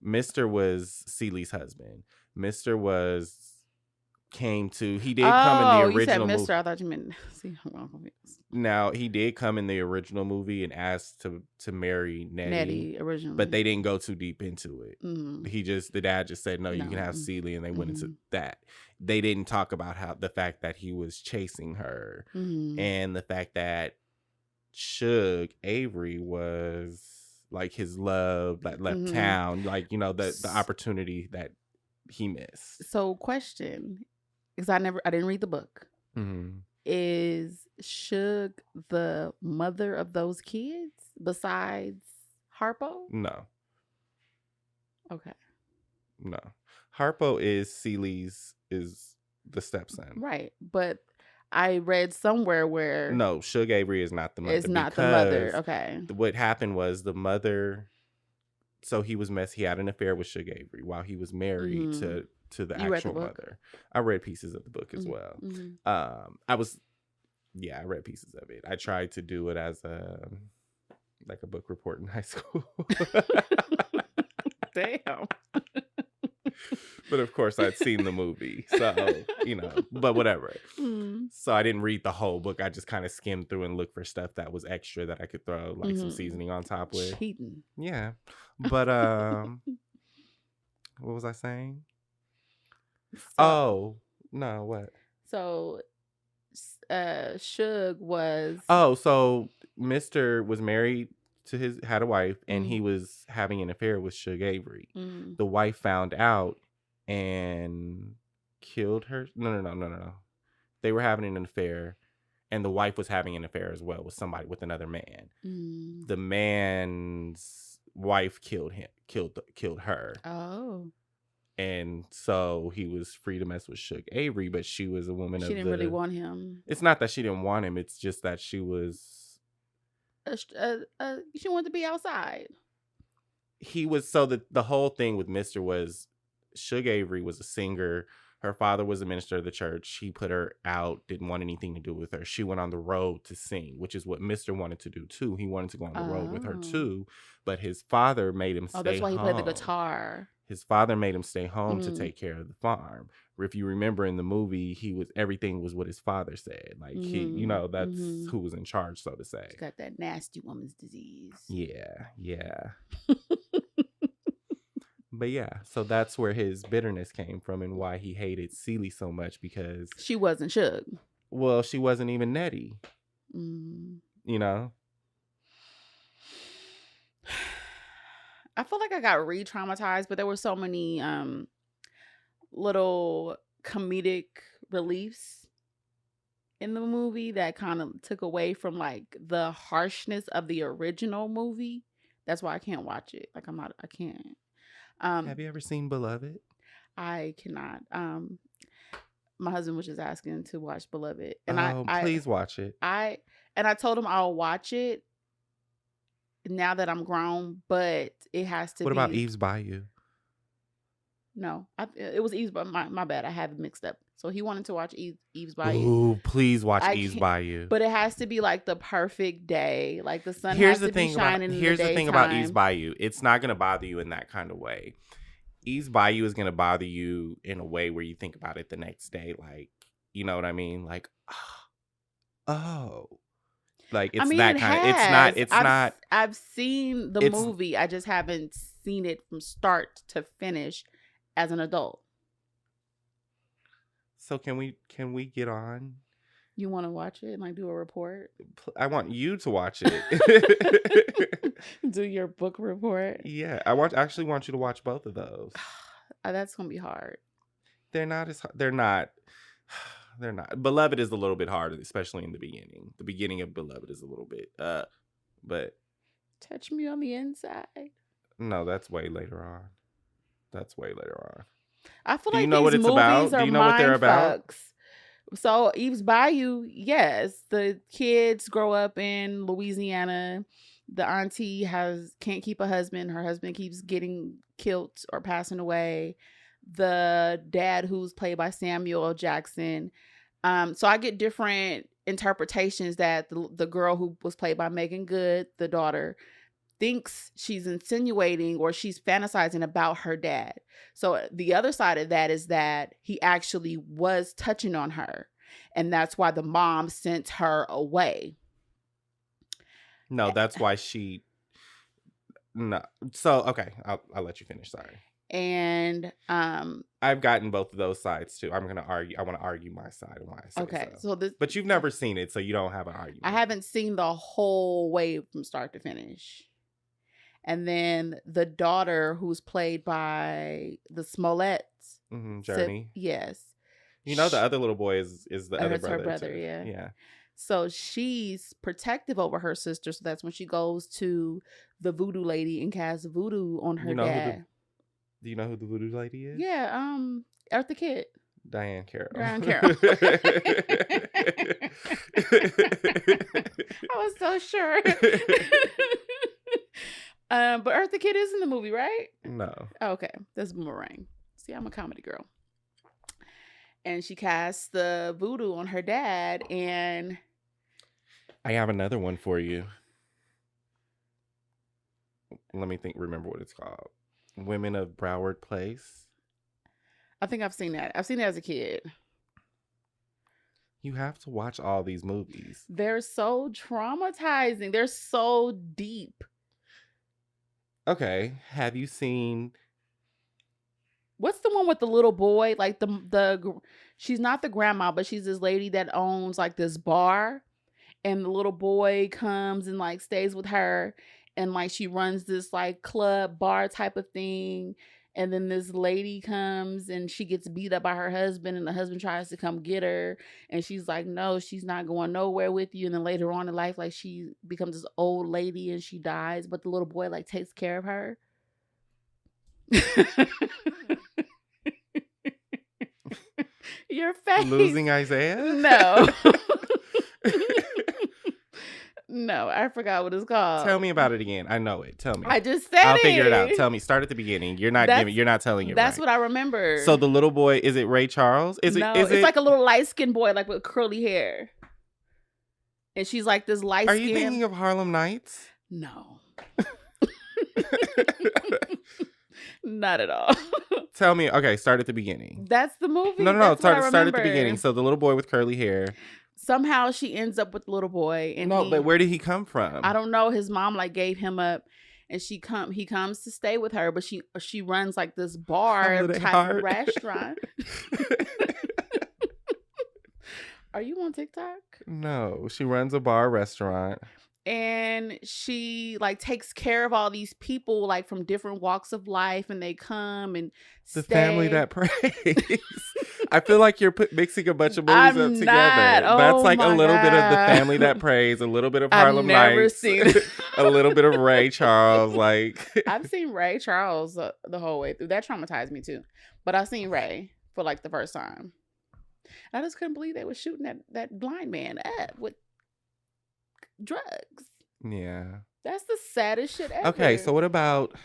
Mr. was Celie's husband. Mr. he did come in the original you said Mr. movie. I thought you meant Now, he did come in the original movie and asked to marry Nettie originally, but they didn't go too deep into it. The dad just said, no, you can have Celie, and they went into that. They didn't talk about the fact that he was chasing her and the fact that Suge Avery was like his love that left town, like, you know, the opportunity that he missed. So question, because I didn't read the book. Is Suge the mother of those kids besides Harpo? No. Okay. No. Harpo is the stepson. Right. But I read somewhere where no, Suge Avery is not the mother. It's not the mother. Okay. What happened was the mother, so he had an affair with Suge Avery while he was married to the actual mother. I read pieces of the book as well. I read pieces of it. I tried to do it as a book report in high school. Damn. But of course I'd seen the movie, so, you know, but whatever. So I didn't read the whole book. I just kind of skimmed through and looked for stuff that was extra that I could throw like some seasoning on top with. Cheating. Yeah. But what was I saying? So Suge was so Mr. was married to had a wife and he was having an affair with Suge Avery. The wife found out and killed her. No. They were having an affair and the wife was having an affair as well with another man. The man's wife killed her. Oh. And so he was free to mess with Suge Avery, but she was a woman She didn't really want him. It's not that she didn't want him. It's just that she was... she wanted to be outside. He was... So the whole thing with Mr. was Suge Avery was a singer. Her father was a minister of the church. He put her out, didn't want anything to do with her. She went on the road to sing, which is what Mr. wanted to do too. He wanted to go on the road with her too, but his father made him stay home. Oh, that's why he played the guitar. His father made him stay home to take care of the farm. If you remember in the movie, everything was what his father said. Like he, you know, that's who was in charge, so to say. He's got that nasty woman's disease. Yeah. But yeah, so that's where his bitterness came from and why he hated Celie so much, because she wasn't Suge. Well, she wasn't even Nettie. You know? I feel like I got re-traumatized, but there were so many little comedic reliefs in the movie that kind of took away from like the harshness of the original movie. That's why I can't watch it. Like I can't. Have you ever seen Beloved? I cannot. My husband was just asking to watch Beloved, and please watch it. I told him I'll watch it now that I'm grown, but it has to. What about Eve's Bayou? No, it was Eve's. But my bad, I have it mixed up. So he wanted to watch Eve's Bayou. Ooh, please watch Eve's Bayou. But it has to be like the perfect day, like the sun has to be shining in the daytime. Here's the thing about Eve's Bayou. It's not gonna bother you in that kind of way. Eve's Bayou is gonna bother you in a way where you think about it the next day, like, you know what I mean? Like, oh, Like I it's mean, that it kind of. has. It's not. I've seen the It's movie. I just haven't seen it from start to finish as an adult. So can we get on? You want to watch it and like do a report? I want you to watch it. Do your book report. Yeah, actually want you to watch both of those. That's gonna be hard. They're not as they're not. They're not. Beloved is a little bit hard, especially in the beginning. The beginning of Beloved is a little bit. But Touch Me on the Inside. no, that's way later on. That's way later on. I feel Do you like know what these it's about? movies are Do you know what they're mind about? fucks. So Eve's Bayou, yes, the kids grow up in Louisiana. The auntie can't keep a husband. Her husband keeps getting killed or passing away. The dad, who's played by Samuel L. Jackson. So I get different interpretations that the girl who was played by Megan Good, the daughter, thinks she's insinuating or she's fantasizing about her dad. So the other side of that is that he actually was touching on her, and that's why the mom sent her away. No, that's why she. No, so okay, I'll let you finish. Sorry. And I've gotten both of those sides too. I'm gonna argue. I want to argue my side and why I say okay, so. so But you've never seen it, so you don't have an argument. I haven't seen the whole way from start to finish. And then the daughter, who's played by the Smolletts, Journey. Yes. You know the other little boy is the other brother. Her brother, too. yeah. Yeah. So she's protective over her sister. So that's when she goes to the voodoo lady and casts voodoo on her dad. Do you know who the voodoo lady is? Yeah, Eartha Kitt. Diane Carroll. I was so sure. But Eartha Kitt is in the movie, right? No. Oh, okay, that's Boomerang. See, I'm a comedy girl. And she casts the voodoo on her dad, and I have another one for you. Let me remember what it's called. Women of Broward Place. I think I've seen that. I've seen it as a kid. You have to watch all these movies. They're so traumatizing. They're so deep. Okay. Have you seen... What's the one with the little boy? Like she's not the grandma, but she's this lady that owns like this bar, and the little boy comes and like stays with her, and like she runs this like club bar type of thing. And then this lady comes and she gets beat up by her husband, and the husband tries to come get her, and she's like, no, she's not going nowhere with you. And then later on in life, like she becomes this old lady and she dies, but the little boy like takes care of her. Your face. Losing Isaiah? No. No, I forgot what it's called. Tell me about it again. I know it. Tell me. I just said I'll figure it out. Tell me. Start at the beginning. You're not telling it. That's right. what I remember. So the little boy, is it Ray Charles? Is no, it's like a little light-skinned boy, like with curly hair. And she's like this light skin. Are you thinking of Harlem Nights? No. Not at all. Tell me. Okay, start at the beginning. That's the movie. No. Start at the beginning. So the little boy with curly hair. Somehow she ends up with the little boy. And but where did he come from? I don't know. His mom like gave him up, and he comes to stay with her, but she runs like this bar type of restaurant. Are you on TikTok? No, she runs a bar restaurant. And she like takes care of all these people like from different walks of life, and they come and the family that prays. I feel like you're mixing a bunch of movies up together. That's like a little bit of the family that prays, a little bit of Harlem Nights, a little bit of Ray Charles. Like I've seen Ray Charles the whole way through. That traumatized me too. But I've seen Ray for like the first time. I just couldn't believe they were shooting that blind man up with drugs. Yeah. That's the saddest shit ever. Okay, so what about...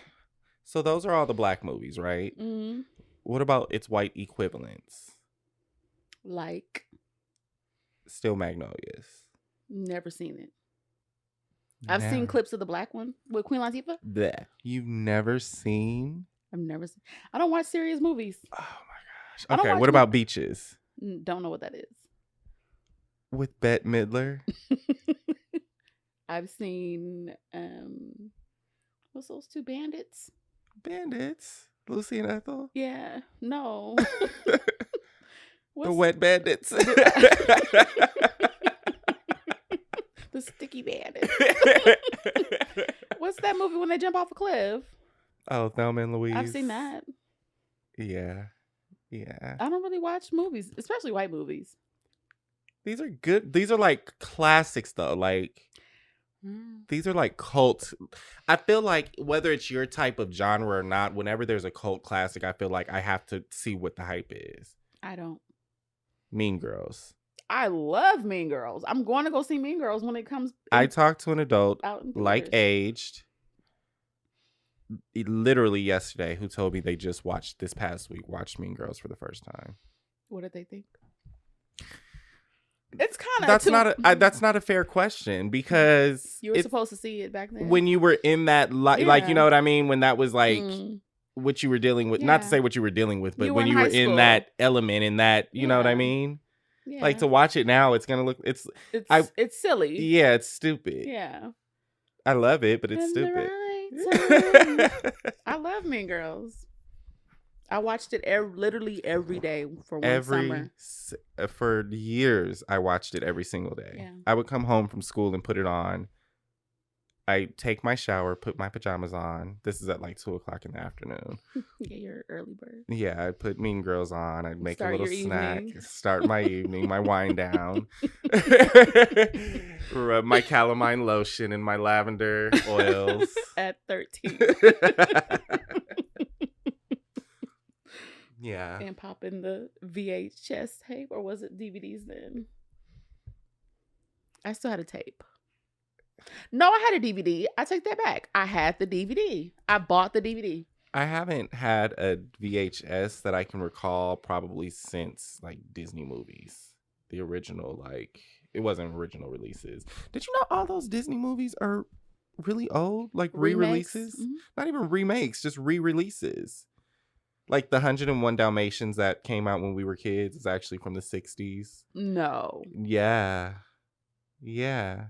So those are all the black movies, right? Mm-hmm. What about its white equivalents? Like? Still Magnolias. Never seen it. I've seen clips of the black one with Queen Latifah. Blech. You've never seen? I've never seen... I don't watch serious movies. Oh my gosh. Okay, what about Beaches? Don't know what that is. With Bette Midler? I've seen what's those two bandits? Bandits. Lucy and Ethel. Yeah. No. The What's wet bandits. the sticky bandits? What's that movie when they jump off a cliff? Oh, Thelma and Louise. I've seen that. Yeah. Yeah. I don't really watch movies, especially white movies. These are good. These are like classics though. Like these are like cult. I feel like whether it's your type of genre or not, whenever there's a cult classic, I feel like I have to see what the hype is. I don't. Mean Girls. I love Mean Girls. I'm going to go see Mean Girls when it comes. I talked to an adult, out in like theaters. aged, literally yesterday, who told me they just watched this past week, watched Mean Girls for the first time. What did they think? It's kind of that's not a fair question because you were supposed to see it back then when you were in that like you know what I mean, when that was like what you were dealing with. Not to say what you were dealing with, but when you were in that element, in that you know what I mean. Yeah. Like to watch it now, it's gonna look it's silly. Yeah, it's stupid. Yeah, I love it, but it's stupid. I love Mean Girls. I watched it literally every day for one summer. For years, I watched it every single day. Yeah. I would come home from school and put it on. I take my shower, put my pajamas on. This is at like 2:00 in the afternoon. Yeah, you're early bird. Yeah, I'd put Mean Girls on. I'd make a little snack. Start my evening, my wind down. Rub my calamine lotion and my lavender oils. At 13. Yeah. And pop in the VHS tape, or was it DVDs then? I still had a tape. No, I had a DVD. I take that back. I had the DVD. I bought the DVD. I haven't had a VHS that I can recall probably since like Disney movies. The original, like, it wasn't original releases. Did you know all those Disney movies are really old? Like re-releases? Mm-hmm. Not even remakes, just re-releases. Like the 101 Dalmatians that came out when we were kids is actually from the 60s. No. Yeah. Yeah.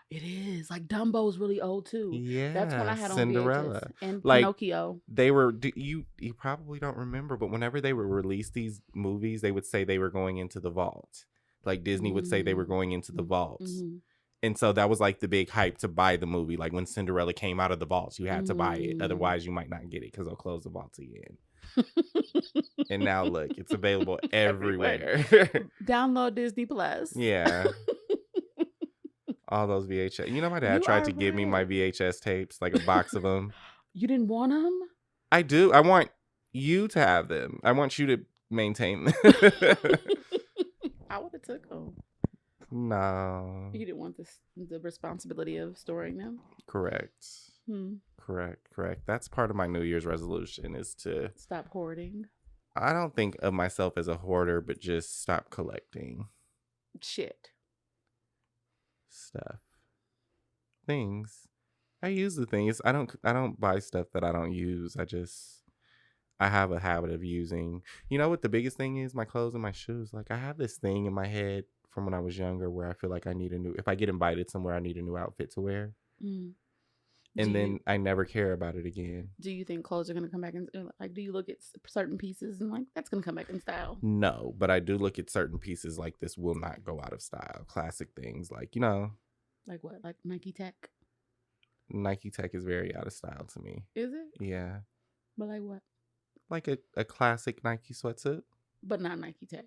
It is. Like Dumbo's really old too. Yeah. That's when I had on Cinderella. VHS. And like, Pinocchio. They were, you probably don't remember, but whenever they would release these movies, they would say they were going into the vault. Like Disney would say they were going into the vaults. Mm-hmm. And so that was like the big hype to buy the movie. Like when Cinderella came out of the vaults, you had to buy it. Otherwise, you might not get it because they'll close the vaults again. And now look, it's available everywhere. Download Disney Plus. Yeah. All those VHS. You know, my dad tried to give me my VHS tapes, like a box of them. You didn't want them? I do. I want you to have them. I want you to maintain them. I would have took them. No. You didn't want the responsibility of storing them? Correct. Correct. That's part of my New Year's resolution is to stop hoarding. I don't think of myself as a hoarder, but just stop collecting shit. Stuff. Things. I use the things. I don't buy stuff that I don't use. I have a habit of using. You know what the biggest thing is? My clothes and my shoes. Like I have this thing in my head from when I was younger where I feel like I need if I get invited somewhere, I need a new outfit to wear. And then I never care about it again. Do you think clothes are going to come back in? Like, do you look at certain pieces and like, that's going to come back in style? No, but I do look at certain pieces like this will not go out of style. Classic things like, you know. Like what? Like Nike Tech? Nike Tech is very out of style to me. Is it? Yeah. But like what? Like a classic Nike sweatsuit. But not Nike Tech.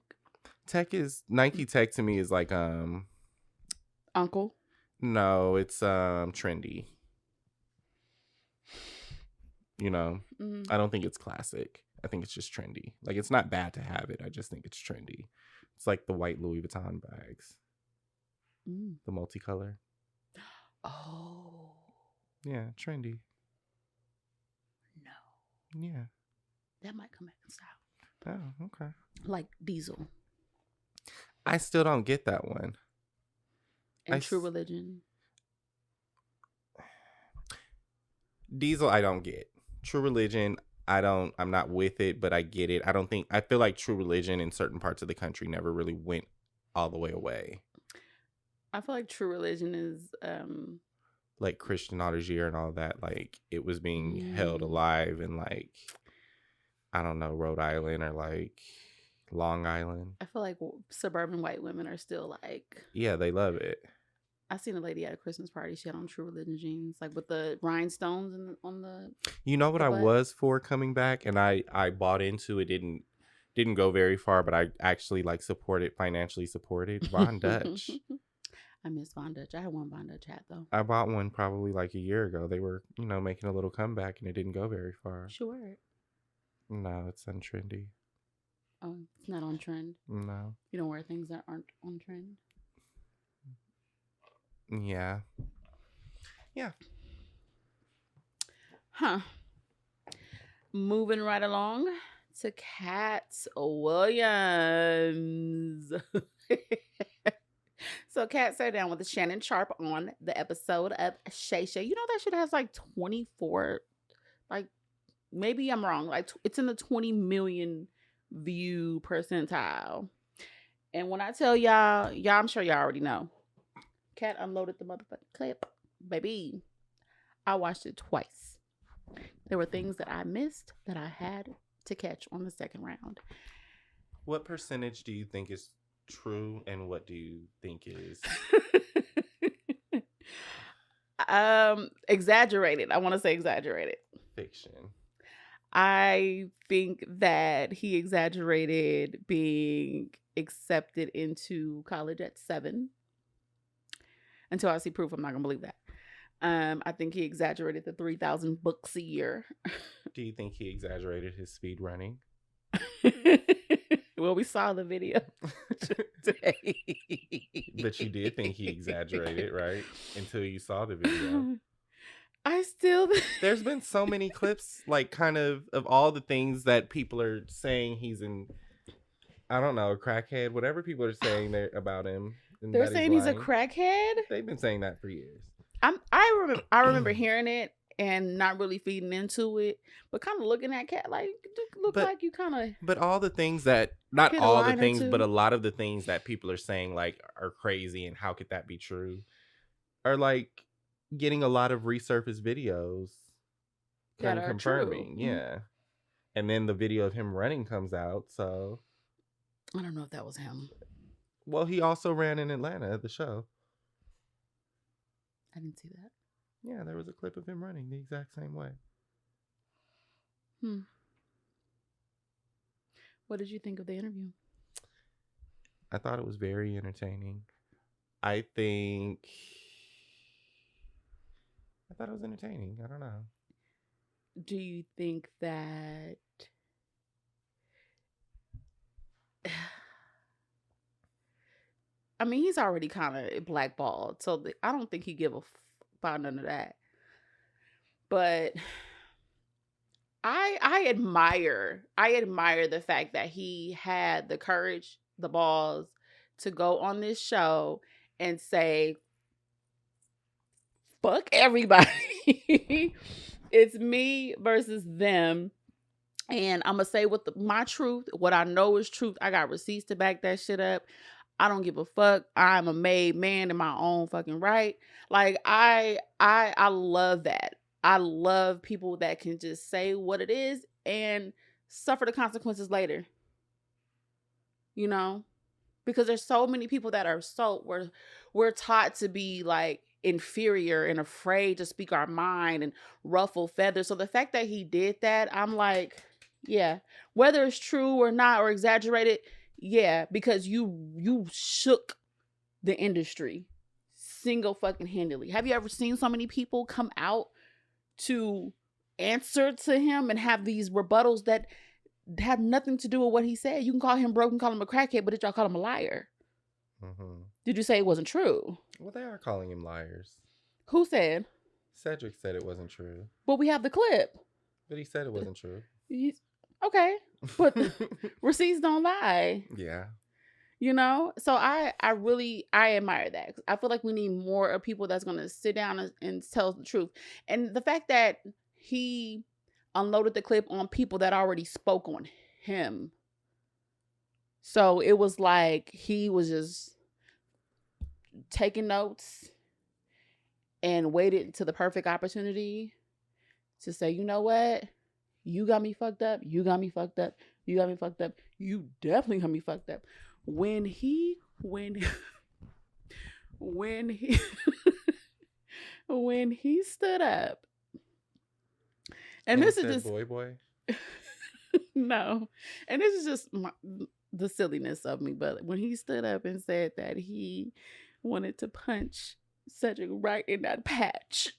Nike Tech to me is like Uncle? No, it's trendy. You know, I don't think it's classic. I think it's just trendy. Like, it's not bad to have it. I just think it's trendy. It's like the white Louis Vuitton bags. The multicolor. Oh. Yeah, trendy. No. Yeah. That might come back in style. Oh, okay. Like Diesel. I still don't get that one. And True Religion. Diesel, I don't get. True Religion, I'm not with it, but I get it. I feel like True Religion in certain parts of the country never really went all the way away. I feel like True Religion is like Christian Audigier and all that. Like it was being held mm, alive in like I don't know, Rhode Island or like Long Island. I feel like suburban white women are still like. Yeah, they love it. I seen a lady at a Christmas party. She had on True Religion jeans, like with the rhinestones on You know what the I butt. was for coming back, and I bought into it. Didn't go very far, but I actually like financially supported Von Dutch. I miss Von Dutch. I had one Von Dutch hat though. I bought one probably like a year ago. They were, making a little comeback, and it didn't go very far. Sure. No, it's untrendy. Oh, it's not on trend. No. You don't wear things that aren't on trend. Yeah. Yeah. Huh. Moving right along to Cat Williams. So Cat sat down with Shannon Sharp on the episode of Shay Shay. You know that shit has like 24, like maybe I'm wrong. Like it's in the 20 million view percentile. And when I tell y'all, I'm sure y'all already know. Cat unloaded the motherfucking clip, baby. I watched it twice. There were things that I missed that I had to catch on the second round. What percentage do you think is true, and what do you think is exaggerated? I want to say exaggerated. fiction? I think that he exaggerated being accepted into college at 7. Until I see proof, I'm not gonna believe that. I think he exaggerated the 3,000 books a year. Do you think he exaggerated his speed running? Well, we saw the video today. But you did think he exaggerated, right? Until you saw the video. I still... There's been so many clips, like, kind of all the things that people are saying he's I don't know, a crackhead, whatever people are saying about him. They're saying he's a crackhead? They've been saying that for years. I remember hearing it and not really feeding into it, but kind of looking at Cat like, like you kind of. But all the things that, not all the things, but a lot of the things that people are saying like are crazy and how could that be true, are like getting a lot of resurfaced videos kind of confirming, true. yeah. And then the video of him running comes out, so I don't know if that was him. Well, he also ran in Atlanta at the show. I didn't see that. Yeah, there was a clip of him running the exact same way. What did you think of the interview? I thought it was very entertaining. I thought it was entertaining. I don't know. Do you think that I mean, he's already kind of blackballed, so I don't think he give a about none of that. But I admire the fact that he had the courage, the balls to go on this show and say, fuck everybody. It's me versus them. And I'm going to say my truth, what I know is truth. I got receipts to back that shit up. I don't give a fuck. I'm a made man in my own fucking right. Like, I love that. I love people that can just say what it is and suffer the consequences later. You know? Because there's so many people that are we're taught to be like inferior and afraid to speak our mind and ruffle feathers. So the fact that he did that, I'm like, yeah, whether it's true or not or exaggerated, yeah, because you shook the industry single fucking handedly. Have you ever seen so many people come out to answer to him and have these rebuttals that have nothing to do with what he said? You can call him broke and call him a crackhead, but did y'all call him a liar? Mm-hmm. Did you say it wasn't true? Well, they are calling him liars. Who said? Cedric said it wasn't true. But we have the clip. But he said it wasn't true. Okay. But receipts don't lie. Yeah. You know? So I admire that. I feel like we need more of people that's going to sit down and tell the truth. And the fact that he unloaded the clip on people that already spoke on him. So it was like he was just taken notes and waited to the perfect opportunity to say, you know what? You got me fucked up. You got me fucked up. You got me fucked up. You definitely got me fucked up. When he when he when he stood up, and this is just boy. no, and this is just the silliness of me. But when he stood up and said that he wanted to punch Cedric right in that patch,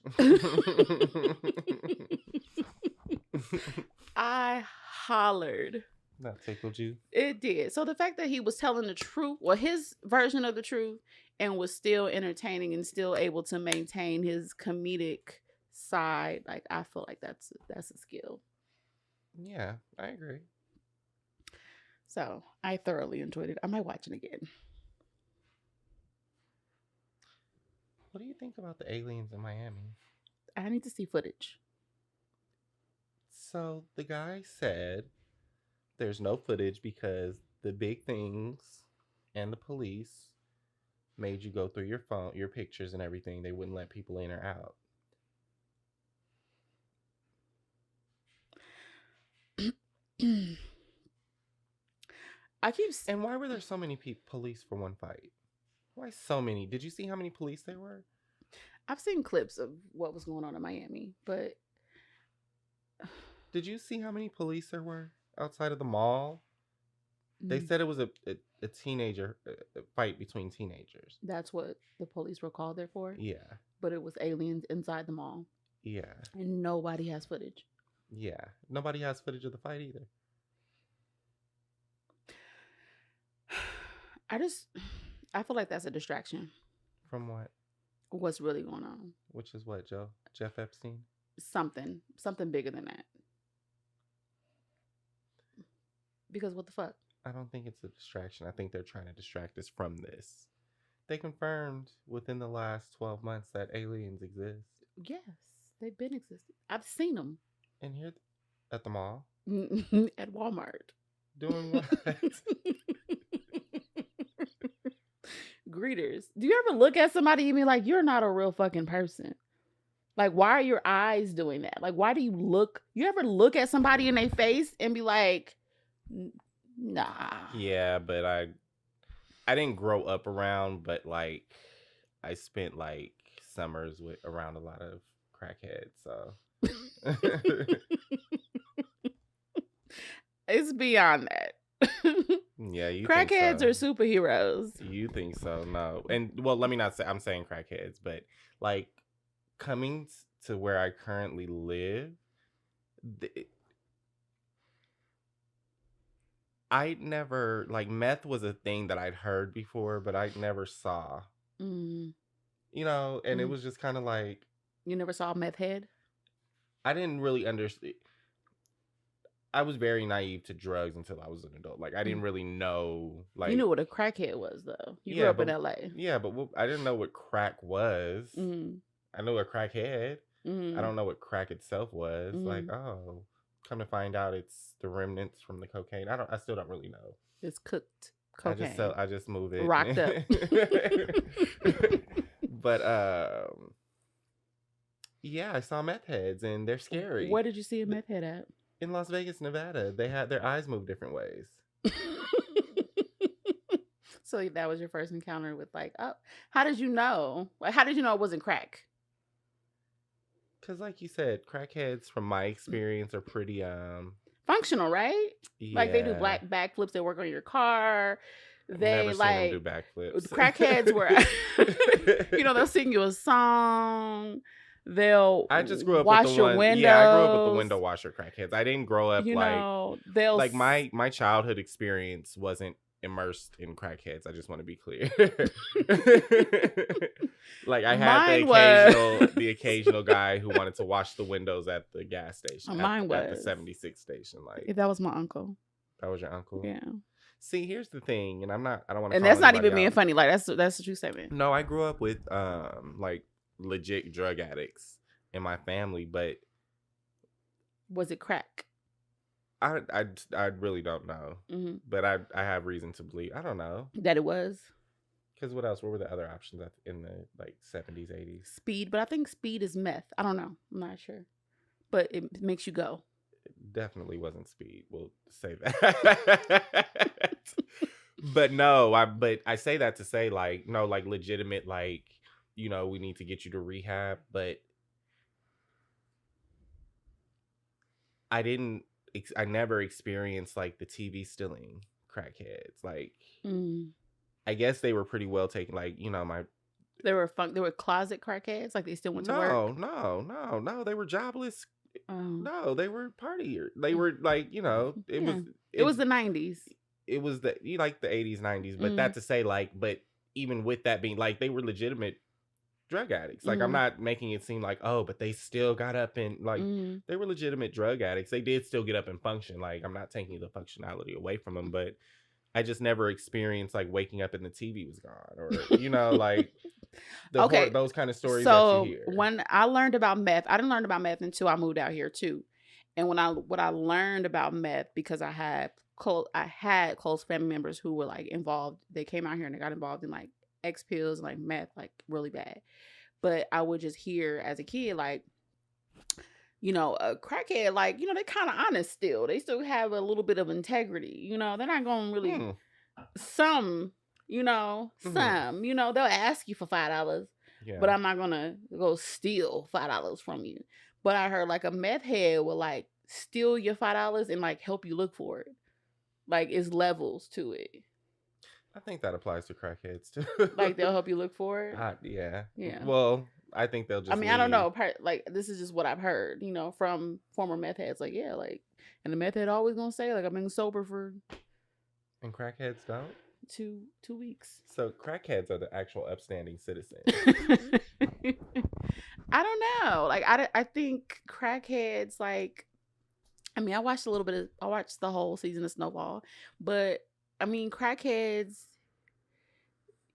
I hollered. That tickled you? It did. So the fact that he was telling the truth, or his version of the truth, and was still entertaining and still able to maintain his comedic side, like, I feel like that's a skill. Yeah, I agree. So I thoroughly enjoyed it. I might watch it again. What do you think about the aliens in Miami? I need to see footage. So the guy said there's no footage because the big things and the police made you go through your phone, your pictures and everything. They wouldn't let people in or out. And why were there so many police for one fight? Why so many? Did you see how many police there were? I've seen clips of what was going on in Miami, but did you see how many police there were outside of the mall? They said it was a teenager a fight between teenagers. That's what the police were called there for? Yeah. But it was aliens inside the mall. Yeah. And nobody has footage. Yeah. Nobody has footage of the fight either. I feel like that's a distraction. From what? What's really going on? Which is what, Joe? Jeff Epstein? Something bigger than that. Because what the fuck? I don't think it's a distraction. I think they're trying to distract us from this. They confirmed within the last 12 months that aliens exist. Yes, they've been existing. I've seen them. And here at the mall? At Walmart. Doing what? Greeters. Do you ever look at somebody and be like, you're not a real fucking person? Like, why are your eyes doing that? Like, why do you ever look at somebody in their face and be like, nah. Yeah, but I didn't grow up around, but like I spent like summers around a lot of crackheads, so it's beyond that. Yeah, you crackheads think so. are superheroes. You think so? No. And well, let me not say I'm saying crackheads, but like coming to where I currently live, I never, like, meth was a thing that I'd heard before, but I never saw. Mm. You know, and it was just kind of like, you never saw a meth head? I didn't really understand. I was very naive to drugs until I was an adult. Like, I didn't really know. Like, you knew what a crackhead was, though. You grew up in LA. Yeah, but I didn't know what crack was. I know a crackhead. I don't know what crack itself was. Like, oh, come to find out, it's the remnants from the cocaine. I still don't really know. It's cooked cocaine. I just move it. Rocked up. But yeah, I saw meth heads and they're scary. Where did you see a meth head at? In Las Vegas, Nevada. They had their eyes move different ways. So that was your first encounter with, like, oh, how did you know? Like, how did you know it wasn't crack? Because like you said, crackheads from my experience are pretty functional, right? Yeah. Like, they do backflips, they work on your car. They never like seen them do backflips. Crackheads were they'll sing you a song. They'll I just grew up wash with the your windows. Yeah, I grew up with the window washer crackheads. I didn't grow up they'll like my childhood experience wasn't immersed in crackheads. I just want to be clear. Like, I had the occasional guy who wanted to wash the windows at the gas station. At the 76 station. Like, that was my uncle. That was your uncle? Yeah. See, here's the thing, and I don't want to. And that's not even being funny. Like, that's what you saying. No, I grew up with like legit drug addicts in my family, but was it crack? I really don't know, but I have reason to believe. I don't know that it was. Because what else? What were the other options in the like 70s, 80s? Speed, but I think speed is meth. I don't know. I'm not sure, but it makes you go. It definitely wasn't speed. We'll say that. But no, but I say that to say like no, like legitimate, like we need to get you to rehab. But I didn't. I never experienced like the TV stealing crackheads. Like Mm. I guess they were pretty well taken. Like my They were They were closet crackheads. Like they still went to work. no. They were jobless. Oh, No, they were partier. They were like it was yeah. It was it's the 90s. it was the you like the 80s 90s. But Mm. that to say like but even with that being like they were legitimate drug addicts. Like I'm Mm. not making it seem like but they still got up and like Mm. they were legitimate drug addicts. They did still get up and function. Like I'm not taking the functionality away from them, but I just never experienced like waking up and the TV was gone or like Okay, those kind of stories that you so hear. when I learned about meth, I didn't learn about meth until I moved out here too. And what I learned about meth, because I had close family members who were like involved. They came out here and they got involved in like X pills and like meth, like really bad. But I would just hear as a kid, like, a crackhead, like, they kind of honest still. They still have a little bit of integrity. They're not going to really, some, Mhm. they'll ask you for $5, Yeah. but I'm not going to go steal $5 from you. But I heard like a meth head will like steal your $5 and like help you look for it. Like it's levels to it. I think that applies to crackheads too. Like they'll help you look for it. Yeah. Yeah. Well, I think they'll just I don't leave. know. Like this is just what I've heard, from former meth heads. Like, yeah, like, and the meth head always gonna say, like, I've been sober for And crackheads don't? 2 weeks. So crackheads are the actual upstanding citizens. I don't know. Like, I think crackheads, like, I watched I watched the whole season of Snowfall, but crackheads,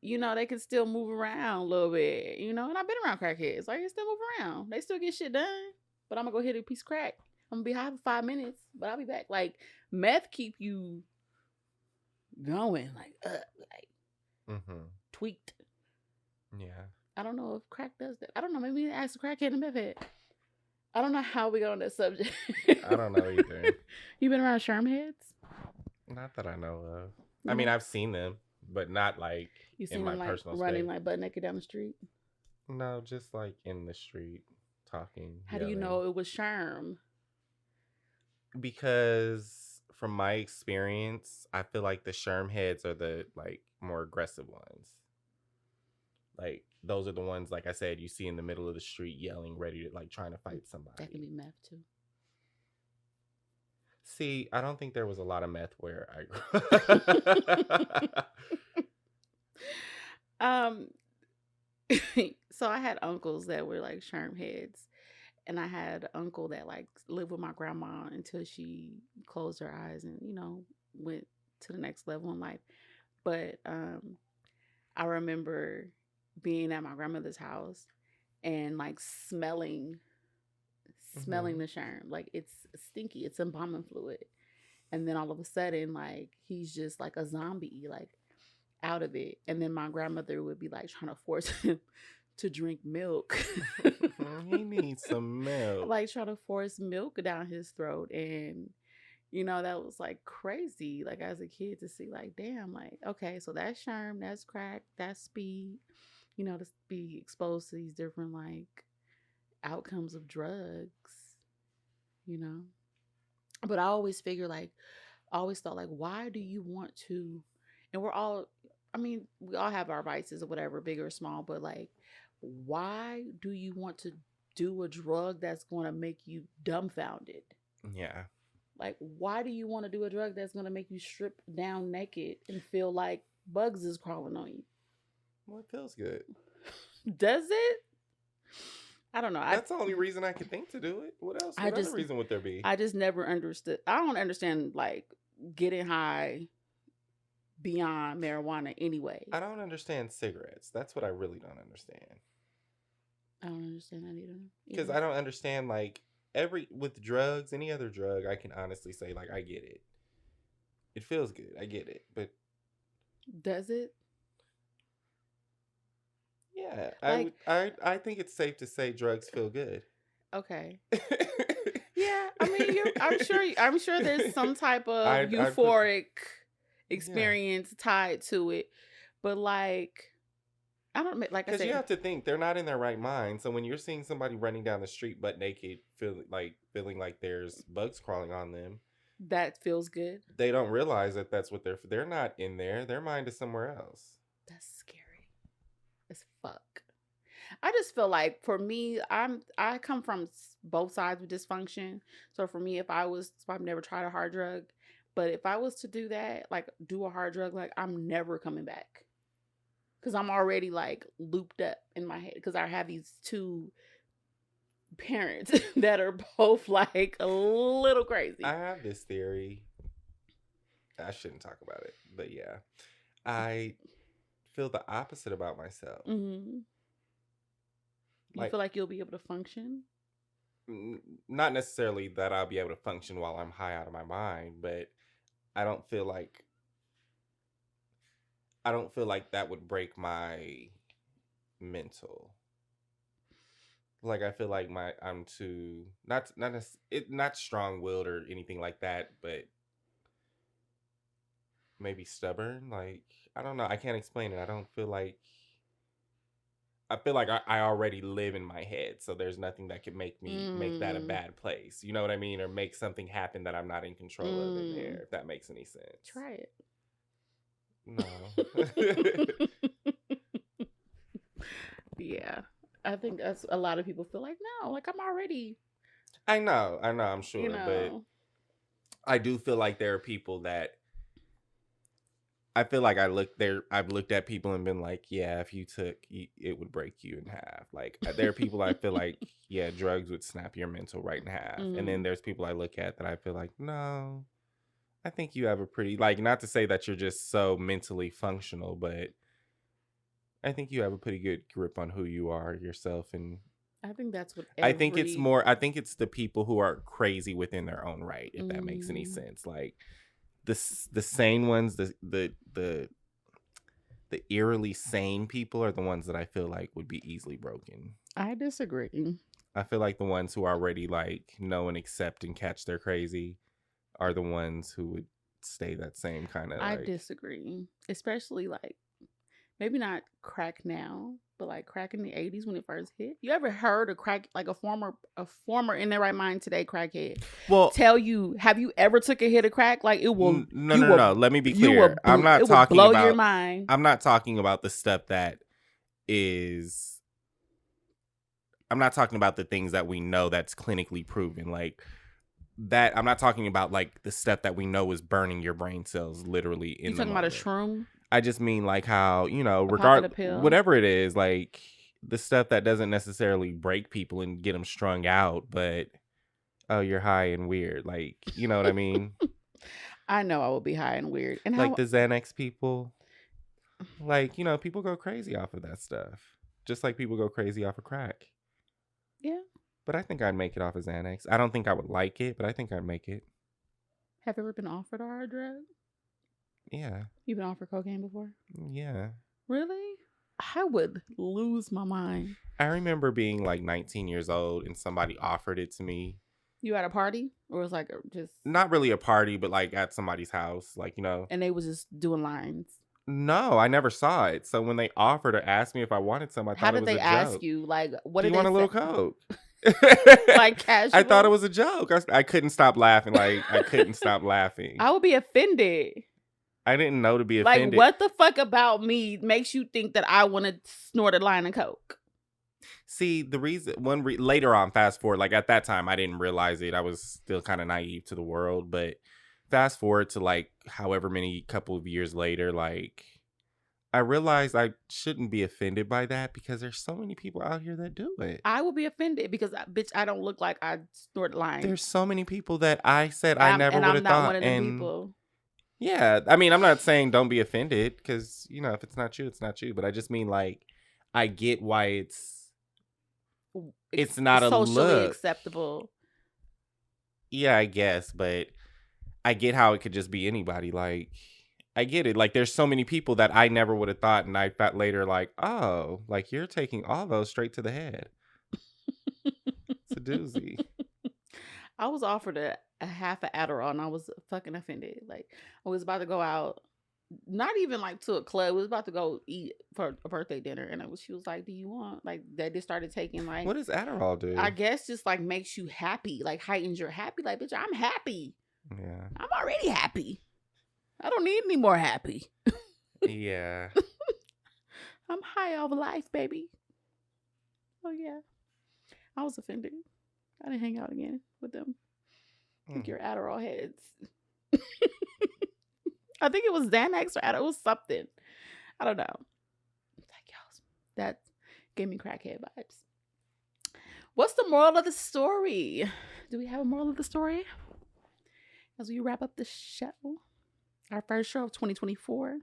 they can still move around a little bit, and I've been around crackheads. Like, they still move around. They still get shit done. But I'm gonna go hit a piece of crack. I'm gonna be high for 5 minutes, but I'll be back. Like, meth keep you going, like, tweaked. Yeah. I don't know if crack does that. I don't know. Maybe ask a crackhead and meth head. I don't know how we got on that subject. I don't know either. You been around sherm heads? Not that I know of. I mean, I've seen them, but not like You seen in my them like personal running space. like butt naked down the street? No, just like in the street talking. How do you know it was sherm? Because from my experience, I feel like the sherm heads are the like more aggressive ones. Like those are the ones, like I said, you see in the middle of the street yelling, ready to like trying to fight somebody. That can be meth too. See, I don't think there was a lot of meth where I grew. So I had uncles that were like sherm heads, and I had an uncle that like lived with my grandma until she closed her eyes and went to the next level in life. But I remember being at my grandmother's house and like smelling the sherm. Like, it's stinky. It's embalming fluid. And then all of a sudden, like, he's just like a zombie, like out of it. And then my grandmother would be like trying to force him to drink milk. He needs some milk. Like trying to force milk down his throat. And that was like crazy, like as a kid, to see like, damn, like, okay, so that's sherm, that's crack, that's speed, to be exposed to these different like outcomes of drugs, But I always figure like, I always thought like, why do you want to, and we all have our vices or whatever, big or small, but like, why do you want to do a drug that's going to make you dumbfounded? Yeah. Like, why do you want to do a drug that's going to make you strip down naked and feel like bugs is crawling on you? Well, it feels good. Does it? I don't know. That's the only reason I could think to do it. What else? What other reason would there be? I just never understood. I don't understand, like, getting high beyond marijuana anyway. I don't understand cigarettes. That's what I really don't understand. I don't understand that either. Because I don't understand, like, with drugs, any other drug, I can honestly say, like, I get it. It feels good. I get it. But does it? Yeah, Like, I think it's safe to say drugs feel good. okay. Yeah, I mean, I'm sure there's some type of I'd put euphoric yeah, experience tied to it, but like I don't like I because you said, have to think they're not in their right mind. So when you're seeing somebody running down the street butt naked, feeling like there's bugs crawling on them, that feels good. they don't realize that that's what they're not in there. Their mind is somewhere else. That's scary as fuck. I just feel like for me, I come from both sides with dysfunction. So for me, I've never tried a hard drug, but if I was to do that, like do a hard drug, like I'm never coming back because I'm already like looped up in my head because I have these two parents that are both like a little crazy. I have this theory. I shouldn't talk about it, but yeah, I feel the opposite about myself. Mm-hmm. You Like, feel like you'll be able to function? not necessarily that I'll be able to function while I'm high out of my mind, but I don't feel like I don't feel like that would break my mental. Like I feel like I'm too not strong willed or anything like that, but maybe stubborn. Like I don't know. I can't explain it. I feel like I already live in my head, so there's nothing that could make that a Mm, bad place. You know what I mean? Or make something happen that I'm not in control of in mm. there, if that makes any sense. Try it. No. Yeah. I think that's a lot of people feel like, no, like I'm already, I know, I'm you sure, but know. I do feel like there are people that I feel like I've looked at people and been like, yeah, if you took, it would break you in half. Like there are people I feel like, yeah, drugs would snap your mental right in half. And then Mm, there's people I look at that I feel like, no, I think you have a pretty, like, not to say that you're just so mentally functional, but I think you have a pretty good grip on who you are yourself. And I think that's what every, I think it's the people who are crazy within their own right, if that makes any mm, sense. Like the sane ones, the eerily sane people are the ones that I feel like would be easily broken. I disagree. I feel like the ones who already like know and accept and catch their crazy are the ones who would stay that same kind of I like. disagree. Especially like maybe not crack now, but like crack in the 80s when it first hit. You ever heard a crack like a former in their right mind today crackhead Well, tell you, have you ever took a hit of crack? Like it will no, no, no. Let me be you will clear. it will blow your mind. I'm not talking about the stuff that is. I'm not talking about the things that we know that's clinically proven. Like that, I'm not talking about like the stuff that we know is burning your brain cells literally You in the talking about a moment. shroom? I just mean like how, A pop in a pill? whatever it is, like the stuff that doesn't necessarily break people and get them strung out, but oh, you're high and weird. Like, you know what I mean? I know I will be high and weird. And Like how the Xanax people, like, people go crazy off of that stuff. Just like people go crazy off of crack. yeah. But I think I'd make it off of Xanax. I don't think I would like it, but I think I'd make it. Have you ever been offered a hard drug? Yeah. You've been offered cocaine before? Yeah. Really? I would lose my mind. I remember being like 19 years old and somebody offered it to me. You at a party? Or it was like just Not really a party, but like at somebody's house. Like, and they was just doing lines. No, I never saw it. So when they offered or asked me if I wanted some, I How thought it did was a they ask joke. you? Like, what Do did you want they a little say? Coke? Like I thought it casual? was a joke. I couldn't stop laughing. Like, I couldn't stop laughing. I would be offended. I didn't know to be Like, offended. what the fuck about me makes you think that I want to snort a line of coke? See, the reason, later on, fast forward, like at that time, I didn't realize it. I was still kind of naive to the world. But fast forward to like however many couple of years later, like, I realized I shouldn't be offended by that because there's so many people out here that do it. I would be offended because, bitch, I don't look like I snort lines. There's so many people that I said I never would have And I'm not thought. one of them And people. yeah, I mean, I'm not saying don't be offended because, if it's not you, it's not you. But I just mean like, I get why it's not a socially look. acceptable. Yeah, I guess, but I get how it could just be anybody. Like, I get it. Like, there's so many people that I never would have thought, and I thought later, like, oh, like you're taking all those straight to the head. It's a doozy. I was offered a half of Adderall and I was fucking offended. Like, I was about to go out, not even like to a club. We was about to go eat for a birthday dinner, and she was like, "Do you want like that?" They started taking like, What does Adderall do? I guess just like makes you happy, like heightens your happy. Like, bitch, I'm happy. Yeah. I'm already happy. I don't need any more happy. Yeah. I'm high off life, baby. Oh yeah, I was offended. I didn't hang out again with them. Think your Adderall heads. I think it was Xanax or Adderall. It was something. I don't know. Like, y'all, that gave me crackhead vibes. What's the moral of the story? Do we have a moral of the story as we wrap up the show? Our first show of 2024.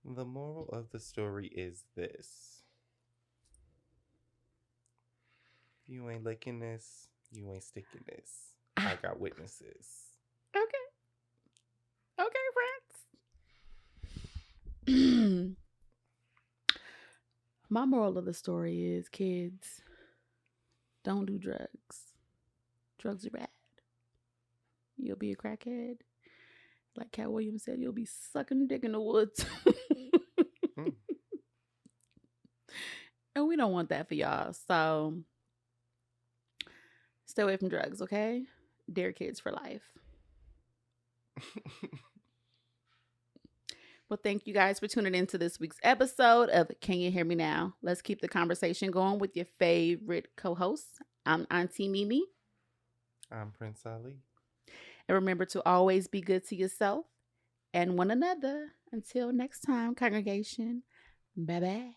The moral of the story is this. If you ain't licking this, you ain't sticking this. I got witnesses. Okay, friends. My moral of the story is, kids, don't do drugs. Drugs are bad. You'll be a crackhead. Like Cat Williams said, you'll be sucking dick in the woods. And we don't want that for y'all. So stay away from drugs, okay? Dare kids for life. Well, thank you guys for tuning into this week's episode of Can You Hear Me Now? Let's keep the conversation going with your favorite co-hosts. I'm Aunteemimi. I'm Priiince Ali. And remember to always be good to yourself and one another. Until next time, congregation. Bye-bye.